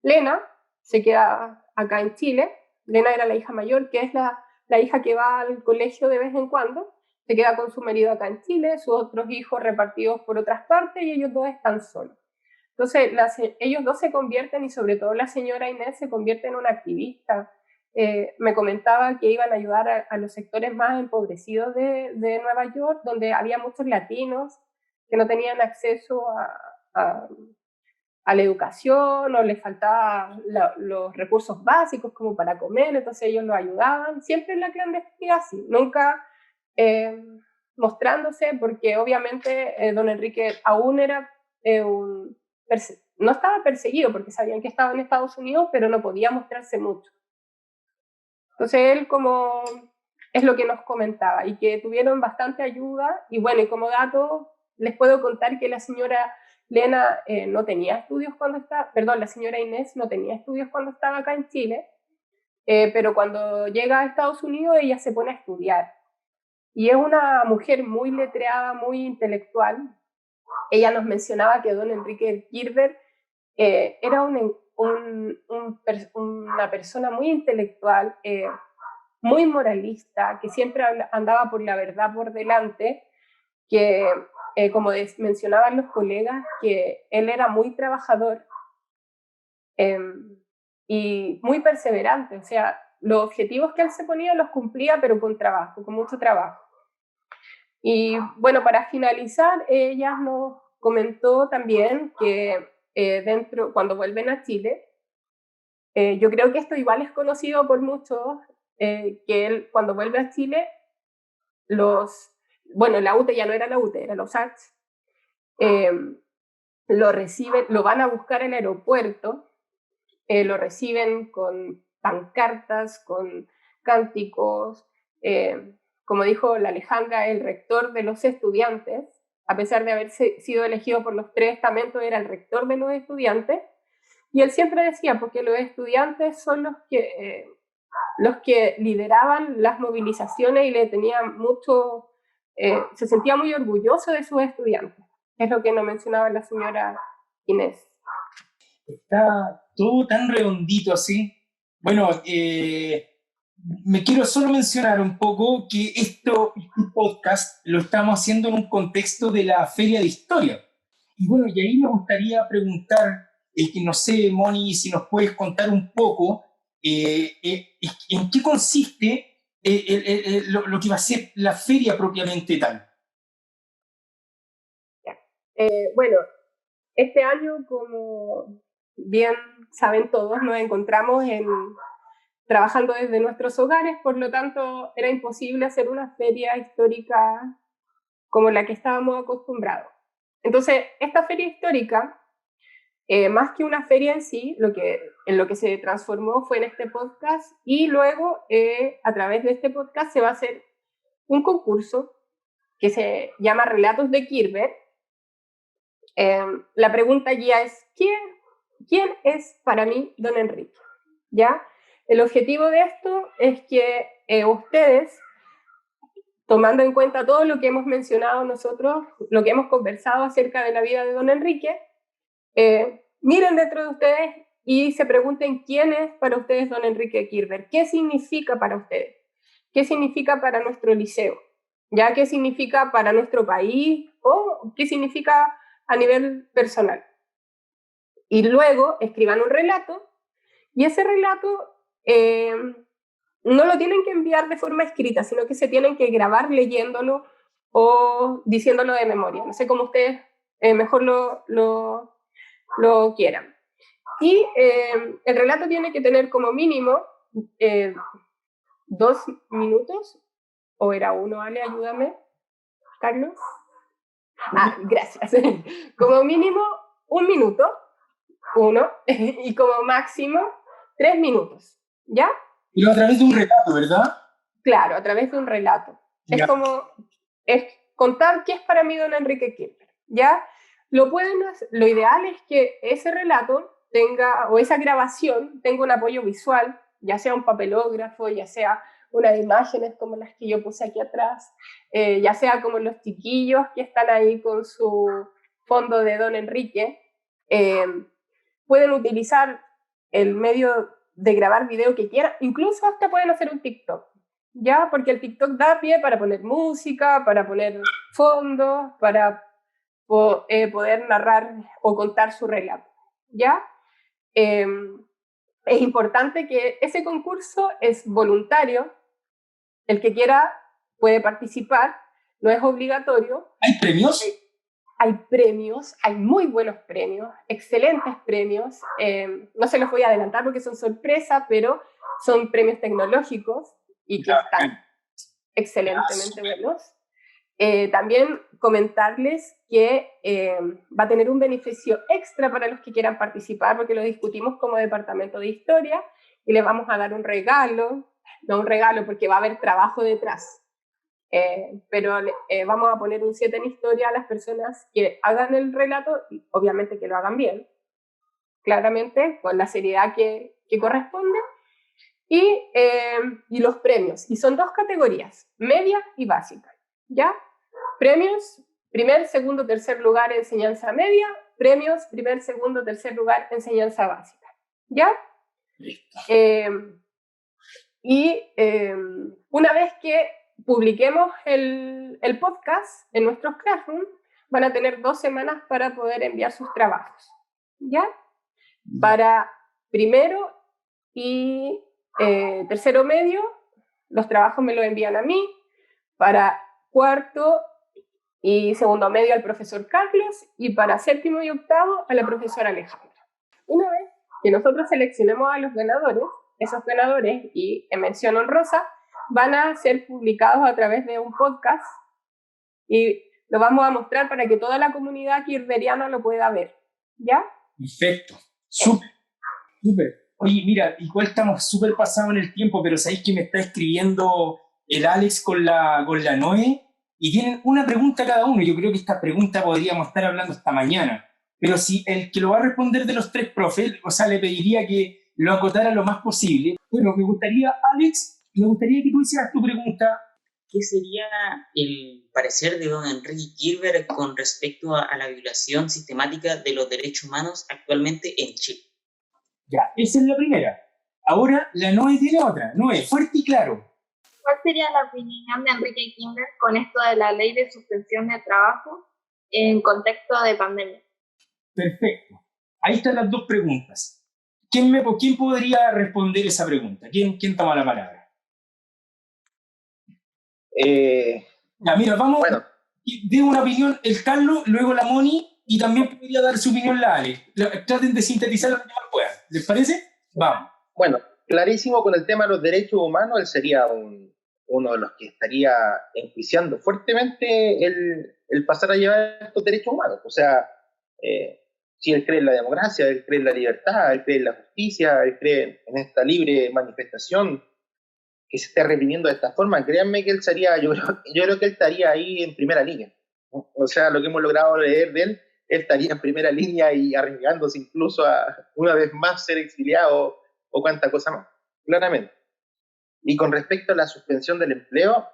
S11: Lena se queda acá en Chile. Lena era la hija mayor, que es la hija que va al colegio de vez en cuando. Se queda con su marido acá en Chile, sus otros hijos repartidos por otras partes y ellos dos están solos. Entonces, ellos dos se convierten, y sobre todo la señora Inés se convierte en una activista. Me comentaba que iban a ayudar a los sectores más empobrecidos de Nueva York, donde había muchos latinos que no tenían acceso a la educación o les faltaban los recursos básicos como para comer, entonces ellos lo ayudaban, siempre en la clandestinidad, sí, nunca mostrándose, porque obviamente don Enrique aún era no estaba perseguido porque sabían que estaba en Estados Unidos, pero no podía mostrarse mucho. Entonces él como es lo que nos comentaba y que tuvieron bastante ayuda. Y bueno, y como dato les puedo contar que la señora Lena no tenía estudios cuando estaba, perdón, la señora Inés no tenía estudios cuando estaba acá en Chile, pero cuando llega a Estados Unidos ella se pone a estudiar. Y es una mujer muy letreada, muy intelectual. Ella nos mencionaba que don Enrique Kirber era una persona muy intelectual, muy moralista, que siempre andaba por la verdad por delante, que como mencionaban los colegas, que él era muy trabajador y muy perseverante, o sea, los objetivos que él se ponía los cumplía, pero con trabajo, con mucho trabajo. Y bueno, para finalizar, ella nos comentó también que cuando vuelven a Chile, yo creo que esto igual es conocido por muchos, que él cuando vuelve a Chile, la UTE ya no era la UTE, era los ACH, lo reciben, lo van a buscar al aeropuerto, lo reciben con pancartas, con cánticos, como dijo la Alejandra, el rector de los estudiantes, a pesar de haber sido elegido por los 3 estamentos, era el rector de los estudiantes, y él siempre decía, porque los estudiantes son los que lideraban las movilizaciones y le tenían mucho, se sentía muy orgulloso de sus estudiantes, es lo que nos mencionaba la señora Inés.
S5: Está todo tan redondito así. Bueno, me quiero solo mencionar un poco que este podcast lo estamos haciendo en un contexto de la Feria de Historia. Y bueno, y ahí me gustaría preguntar, que no sé, Moni, si nos puedes contar un poco en qué consiste lo que va a ser la feria propiamente tal.
S11: Bueno, este año, como bien saben todos, nos encontramos trabajando desde nuestros hogares, por lo tanto era imposible hacer una feria histórica como la que estábamos acostumbrados. Entonces, esta feria histórica, más que una feria en sí, en lo que se transformó fue en este podcast, y luego a través de este podcast se va a hacer un concurso que se llama Relatos de Kirber. La pregunta ya es, ¿quién es para mí don Enrique? ¿Ya? El objetivo de esto es que ustedes, tomando en cuenta todo lo que hemos mencionado nosotros, lo que hemos conversado acerca de la vida de don Enrique, miren dentro de ustedes y se pregunten quién es para ustedes don Enrique Kirber, qué significa para ustedes, qué significa para nuestro liceo, ya qué significa para nuestro país o qué significa a nivel personal. Y luego escriban un relato, y ese relato no lo tienen que enviar de forma escrita, sino que se tienen que grabar leyéndolo o diciéndolo de memoria. No sé cómo ustedes mejor lo quieran. Y el relato tiene que tener como mínimo 2 minutos, o era 1, Ale, ayúdame, Carlos. Gracias. Como mínimo 1 minuto, uno, y como máximo 3 minutos, ¿ya?
S5: Pero a través de un relato, ¿verdad?
S11: Claro, a través de un relato.
S5: Ya.
S11: Es contar qué es para mí don Enrique Kirchner, ¿ya? Lo ideal es que ese relato tenga, o esa grabación tenga un apoyo visual, ya sea un papelógrafo, ya sea unas imágenes como las que yo puse aquí atrás, ya sea como los chiquillos que están ahí con su fondo de don Enrique. Pueden utilizar el medio de grabar video que quieran, incluso hasta pueden hacer un TikTok, ¿ya? Porque el TikTok da pie para poner música, para poner fondos, para poder narrar o contar su relato, ¿ya? Es importante que ese concurso es voluntario, el que quiera puede participar, no es obligatorio.
S5: ¿Hay premios?
S11: Hay premios, hay muy buenos premios, excelentes premios. No se los voy a adelantar porque son sorpresa, pero son premios tecnológicos y que están excelentemente buenos. También comentarles que va a tener un beneficio extra para los que quieran participar, porque lo discutimos como departamento de historia y les vamos a dar un regalo, no un regalo porque va a haber trabajo detrás. Pero vamos a poner un 7 en historia a las personas que hagan el relato, y obviamente que lo hagan bien, claramente, con la seriedad que corresponde, y los premios, y son 2 categorías, media y básica, ¿ya? Premios, primer, segundo, tercer lugar, enseñanza media, premios, primer, segundo, tercer lugar, enseñanza básica, ¿ya?
S5: Listo.
S11: Una vez que publiquemos el podcast en nuestros Classroom, van a tener 2 semanas para poder enviar sus trabajos, ¿ya? Para primero y tercero medio, los trabajos me los envían a mí. Para cuarto y segundo medio al profesor Carlos, y para séptimo y octavo a la profesora Alejandra. Una vez que nosotros seleccionemos a los ganadores, esos ganadores, y en mención honrosa, van a ser publicados a través de un podcast y lo vamos a mostrar para que toda la comunidad kirchberiana lo pueda ver, ¿ya?
S5: Perfecto, súper, súper. Oye, mira, igual estamos súper pasados en el tiempo, pero sabéis que me está escribiendo el Alex con la Noé y tienen una pregunta cada uno. Yo creo que esta pregunta podríamos estar hablando hasta mañana, pero si el que lo va a responder de los 3 profes, o sea, le pediría que lo acotara lo más posible. Bueno, me gustaría, Alex, me gustaría que tú hicieras tu pregunta.
S7: ¿Qué sería el parecer de don Enrique Kirchner con respecto a la violación sistemática de los derechos humanos actualmente en Chile?
S5: Ya, esa es la primera. Ahora la Noé tiene otra. Noé, fuerte y claro.
S8: ¿Cuál sería la opinión de Enrique Kirchner con esto de la ley de suspensión de trabajo en contexto de pandemia?
S5: Perfecto. Ahí están las 2 preguntas. ¿Quién podría responder esa pregunta? ¿Quién toma la palabra? Ya, mira, vamos. Bueno. De una opinión el Carlos, luego la Moni, y también podría dar su opinión la Ale. Traten de sintetizar lo que más puedan. ¿Les parece? Vamos.
S10: Bueno, clarísimo con el tema de los derechos humanos, él sería uno de los que estaría enjuiciando fuertemente el pasar a llevar estos derechos humanos. O sea, si él cree en la democracia, él cree en la libertad, él cree en la justicia, él cree en esta libre manifestación que se esté reprimiendo de esta forma, créanme que él sería, yo creo que él estaría ahí en primera línea. O sea, lo que hemos logrado leer de él estaría en primera línea y arriesgándose incluso a una vez más ser exiliado o cuánta cosa más, claramente. Y con respecto a la suspensión del empleo,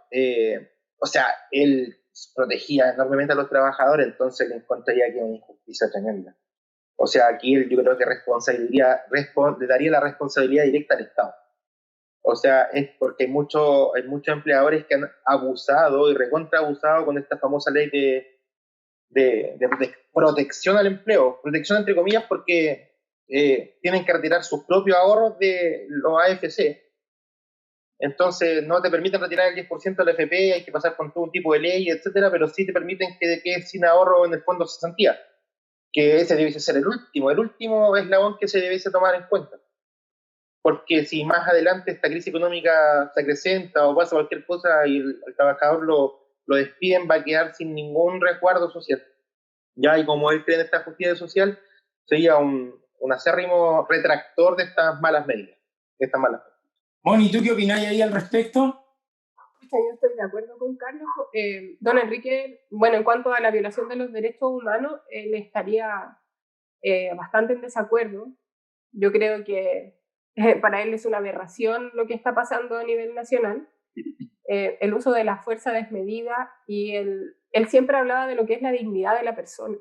S10: o sea, él protegía enormemente a los trabajadores, entonces le encontraría que una injusticia tremenda. O sea, aquí yo creo que le daría la responsabilidad directa al Estado. O sea, es porque hay muchos empleadores que han abusado y recontra abusado con esta famosa ley de protección al empleo. Protección entre comillas porque tienen que retirar sus propios ahorros de los AFC. Entonces no te permiten retirar el 10% de la FP, hay que pasar con todo un tipo de ley, etcétera, pero sí te permiten que quedes sin ahorro en el fondo de cesantía. Que ese debe ser el último eslabón que se debiese tomar en cuenta. Porque si más adelante esta crisis económica se acrecenta o pasa cualquier cosa y el trabajador lo despiden, va a quedar sin ningún resguardo social. Ya, y como él cree en esta justicia social, sería un un acérrimo retractor de estas malas medidas.
S5: Moni, ¿tú qué opinás ahí al respecto?
S11: Yo estoy de acuerdo con Carlos. Don Enrique, bueno, en cuanto a la violación de los derechos humanos, él estaría bastante en desacuerdo. Yo creo que para él es una aberración lo que está pasando a nivel nacional. El uso de la fuerza desmedida y él siempre hablaba de lo que es la dignidad de la persona.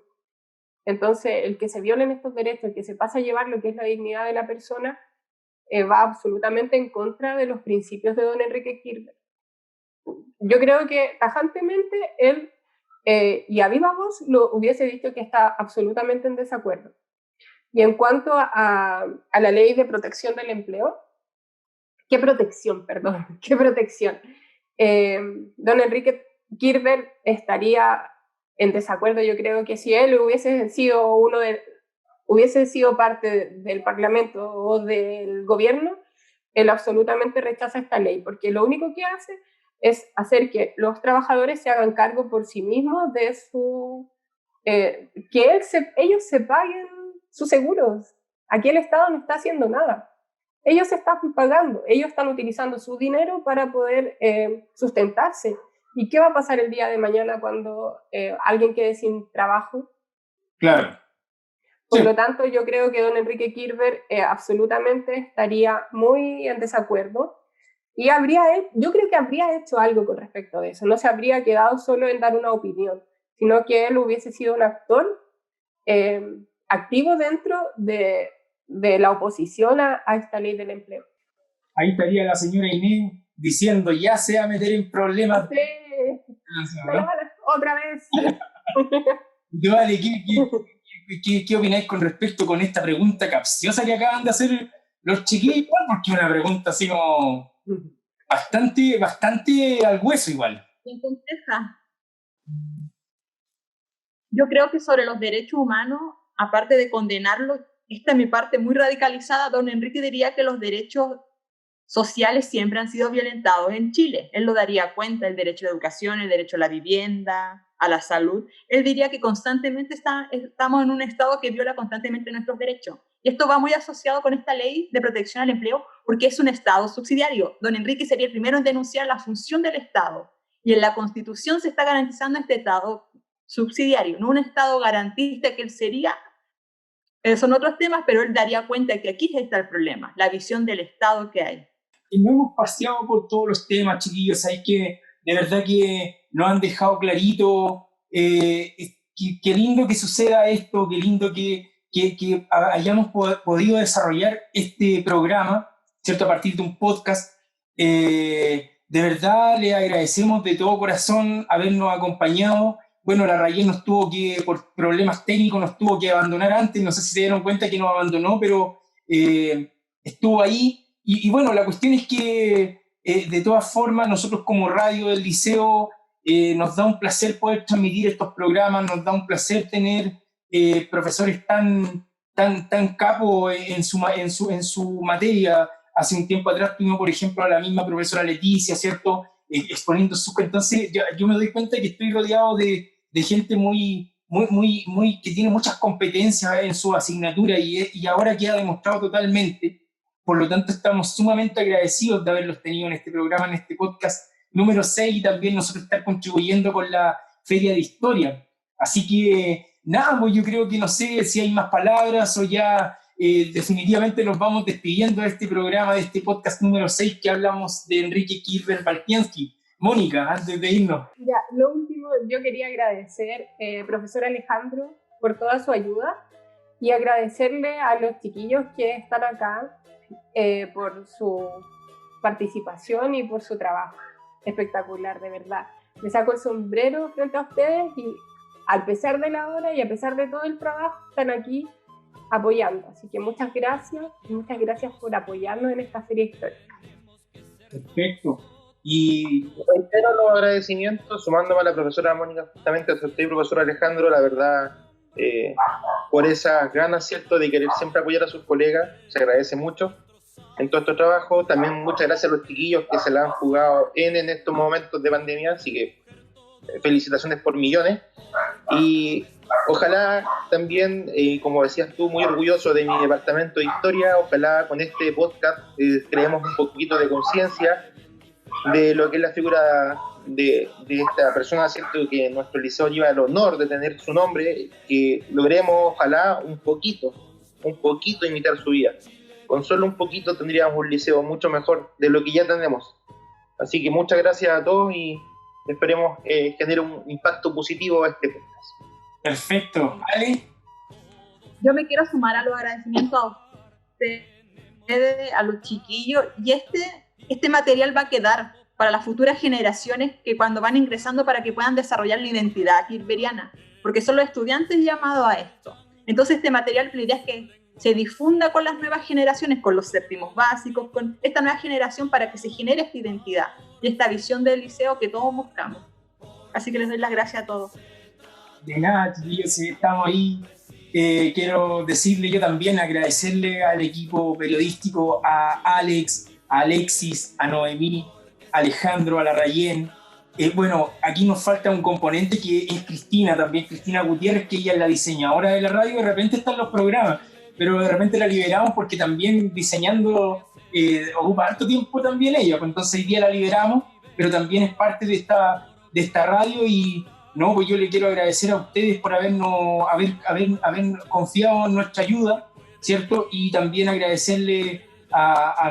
S11: Entonces, el que se violen estos derechos, el que se pasa a llevar lo que es la dignidad de la persona, va absolutamente en contra de los principios de don Enrique Kirchner. Yo creo que tajantemente él, y a viva voz, lo hubiese dicho que está absolutamente en desacuerdo. Y en cuanto a la ley de protección del empleo, ¿qué protección? Don Enrique Kirchner estaría en desacuerdo. Yo creo que si él hubiese sido parte del Parlamento o del gobierno, él absolutamente rechaza esta ley, porque lo único que hace es hacer que los trabajadores se hagan cargo por sí mismos de ellos se paguen sus seguros. Aquí el Estado no está haciendo nada. Ellos se están pagando, ellos están utilizando su dinero para poder sustentarse. ¿Y qué va a pasar el día de mañana cuando alguien quede sin trabajo?
S5: Claro.
S11: Por lo tanto, yo creo que don Enrique Kirchner absolutamente estaría muy en desacuerdo y yo creo que habría hecho algo con respecto a eso. No se habría quedado solo en dar una opinión, sino que él hubiese sido un actor activo dentro de la oposición a esta ley del empleo.
S5: Ahí estaría la señora Inés diciendo, ya se va a meter en problemas.
S11: ¿No? Otra vez.
S5: Vale, ¿qué opináis con respecto con esta pregunta capciosa que acaban de hacer los chiquillos? Igual, porque es una pregunta así como bastante al hueso igual.
S9: Bien compleja. Yo creo que sobre los derechos humanos, aparte de condenarlos, esta es mi parte muy radicalizada, don Enrique diría que los derechos sociales siempre han sido violentados en Chile. Él lo daría cuenta, el derecho a la educación, el derecho a la vivienda, a la salud. Él diría que constantemente estamos en un estado que viola constantemente nuestros derechos. Y esto va muy asociado con esta ley de protección al empleo porque es un estado subsidiario. Don Enrique sería el primero en denunciar la función del Estado. Y en la Constitución se está garantizando este estado subsidiario, no un estado garantista que él sería. Son otros temas, pero él daría cuenta de que aquí está el problema, la visión del Estado que hay.
S5: Y no hemos paseado por todos los temas, chiquillos. Hay que, de verdad que nos han dejado clarito. Qué lindo que suceda esto, qué lindo que hayamos podido desarrollar este programa, ¿cierto? A partir de un podcast. De verdad, le agradecemos de todo corazón habernos acompañado. Bueno, la Rayén por problemas técnicos, nos tuvo que abandonar antes. No sé si se dieron cuenta que nos abandonó, pero estuvo ahí. Y bueno, la cuestión es que de todas formas nosotros como radio del liceo nos da un placer poder transmitir estos programas, nos da un placer tener profesores tan capos en su materia. Hace un tiempo atrás tuvimos, por ejemplo, a la misma profesora Leticia, ¿cierto? Exponiendo entonces yo me doy cuenta que estoy rodeado de gente muy que tiene muchas competencias en su asignatura y ahora queda demostrado totalmente. Por lo tanto, estamos sumamente agradecidos de haberlos tenido en este programa, en este podcast número 6, y también nosotros estar contribuyendo con la Feria de Historia. Así que, nada, pues yo creo que no sé si hay más palabras o ya definitivamente nos vamos despidiendo de este programa, de este podcast número 6 que hablamos de Enrique Kirchner Baltiansky. Mónica, antes de irnos.
S11: Ya, lo último, yo quería agradecer, profesor Alejandro, por toda su ayuda y agradecerle a los chiquillos que están acá por su participación y por su trabajo. Espectacular, de verdad. Me saco el sombrero frente a ustedes y a pesar de la hora y a pesar de todo el trabajo, están aquí apoyando. Así que muchas gracias por apoyarnos en esta feria histórica.
S5: Perfecto. Y
S10: reitero los agradecimientos, sumándome a la profesora Mónica, justamente a usted, profesor Alejandro, la verdad, por esa gran acierto de querer siempre apoyar a sus colegas, se agradece mucho en todo este trabajo. También muchas gracias a los chiquillos que se la han jugado en estos momentos de pandemia, así que felicitaciones por millones. Y Ojalá también, como decías tú, muy orgulloso de mi departamento de historia, ojalá con este podcast creemos un poquito de conciencia de lo que es la figura de esta persona, ¿cierto? Que nuestro liceo lleva el honor de tener su nombre, que logremos, ojalá, un poquito imitar su vida. Con solo un poquito tendríamos un liceo mucho mejor de lo que ya tenemos. Así que muchas gracias a todos y esperemos genere un impacto positivo a este podcast.
S5: Perfecto. ¿Ale?
S9: Yo me quiero sumar a los agradecimientos a ustedes, a los chiquillos, y este material va a quedar para las futuras generaciones que cuando van ingresando para que puedan desarrollar la identidad kirchberiana, porque son los estudiantes llamados a esto. Entonces este material, la idea es que se difunda con las nuevas generaciones, con los séptimos básicos, con esta nueva generación para que se genere esta identidad y esta visión del liceo que todos buscamos. Así que les doy las gracias a todos.
S5: De nada, chiquillos, si estamos ahí. Quiero decirle yo también, agradecerle al equipo periodístico, a Alex, a Alexis, a Noemí, a Alejandro, a la Rayén. Bueno, aquí nos falta un componente que es Cristina también, Cristina Gutiérrez, que ella es la diseñadora de la radio, de repente está en los programas, pero de repente la liberamos porque también diseñando ocupa harto tiempo también ella, pues entonces hoy día la liberamos, pero también es parte de esta radio y no, pues yo le quiero agradecer a ustedes por haber confiado en nuestra ayuda, ¿cierto? Y también agradecerle a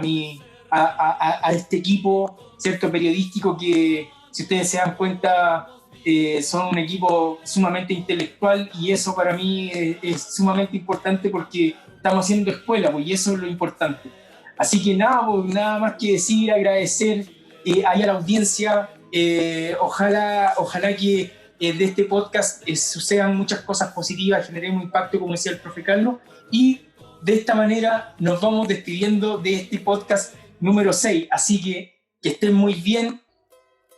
S5: este equipo, ¿cierto? Periodístico que, si ustedes se dan cuenta, son un equipo sumamente intelectual y eso para mí es sumamente importante porque estamos haciendo escuela, pues, y eso es lo importante. Así que nada, pues, nada más que decir, agradecer ahí a la audiencia. Ojalá que de este podcast sucedan muchas cosas positivas, generemos impacto, como decía el profe Carlos, y de esta manera nos vamos despidiendo de este podcast número 6. Así que estén muy bien,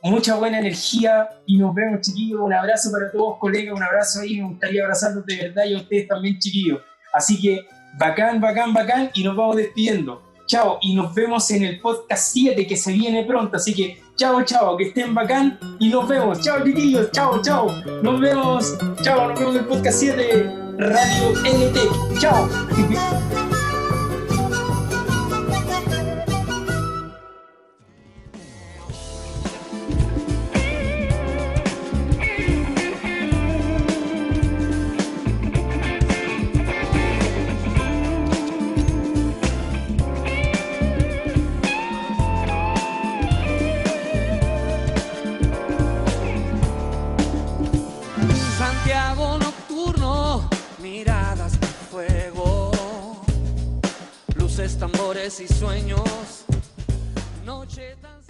S5: mucha buena energía y nos vemos, chiquillos. Un abrazo para todos, colegas, un abrazo ahí, me gustaría abrazarlos de verdad y a ustedes también, chiquillos. Así que bacán y nos vamos despidiendo. Chao, y nos vemos en el podcast 7 que se viene pronto, así que chao, que estén bacán y nos vemos. Chao, chiquillos, chao. Nos vemos en el podcast 7 Radio NT. Chao.
S16: Santiago nocturno, miradas de fuego, luces, tambores y sueños, noche tan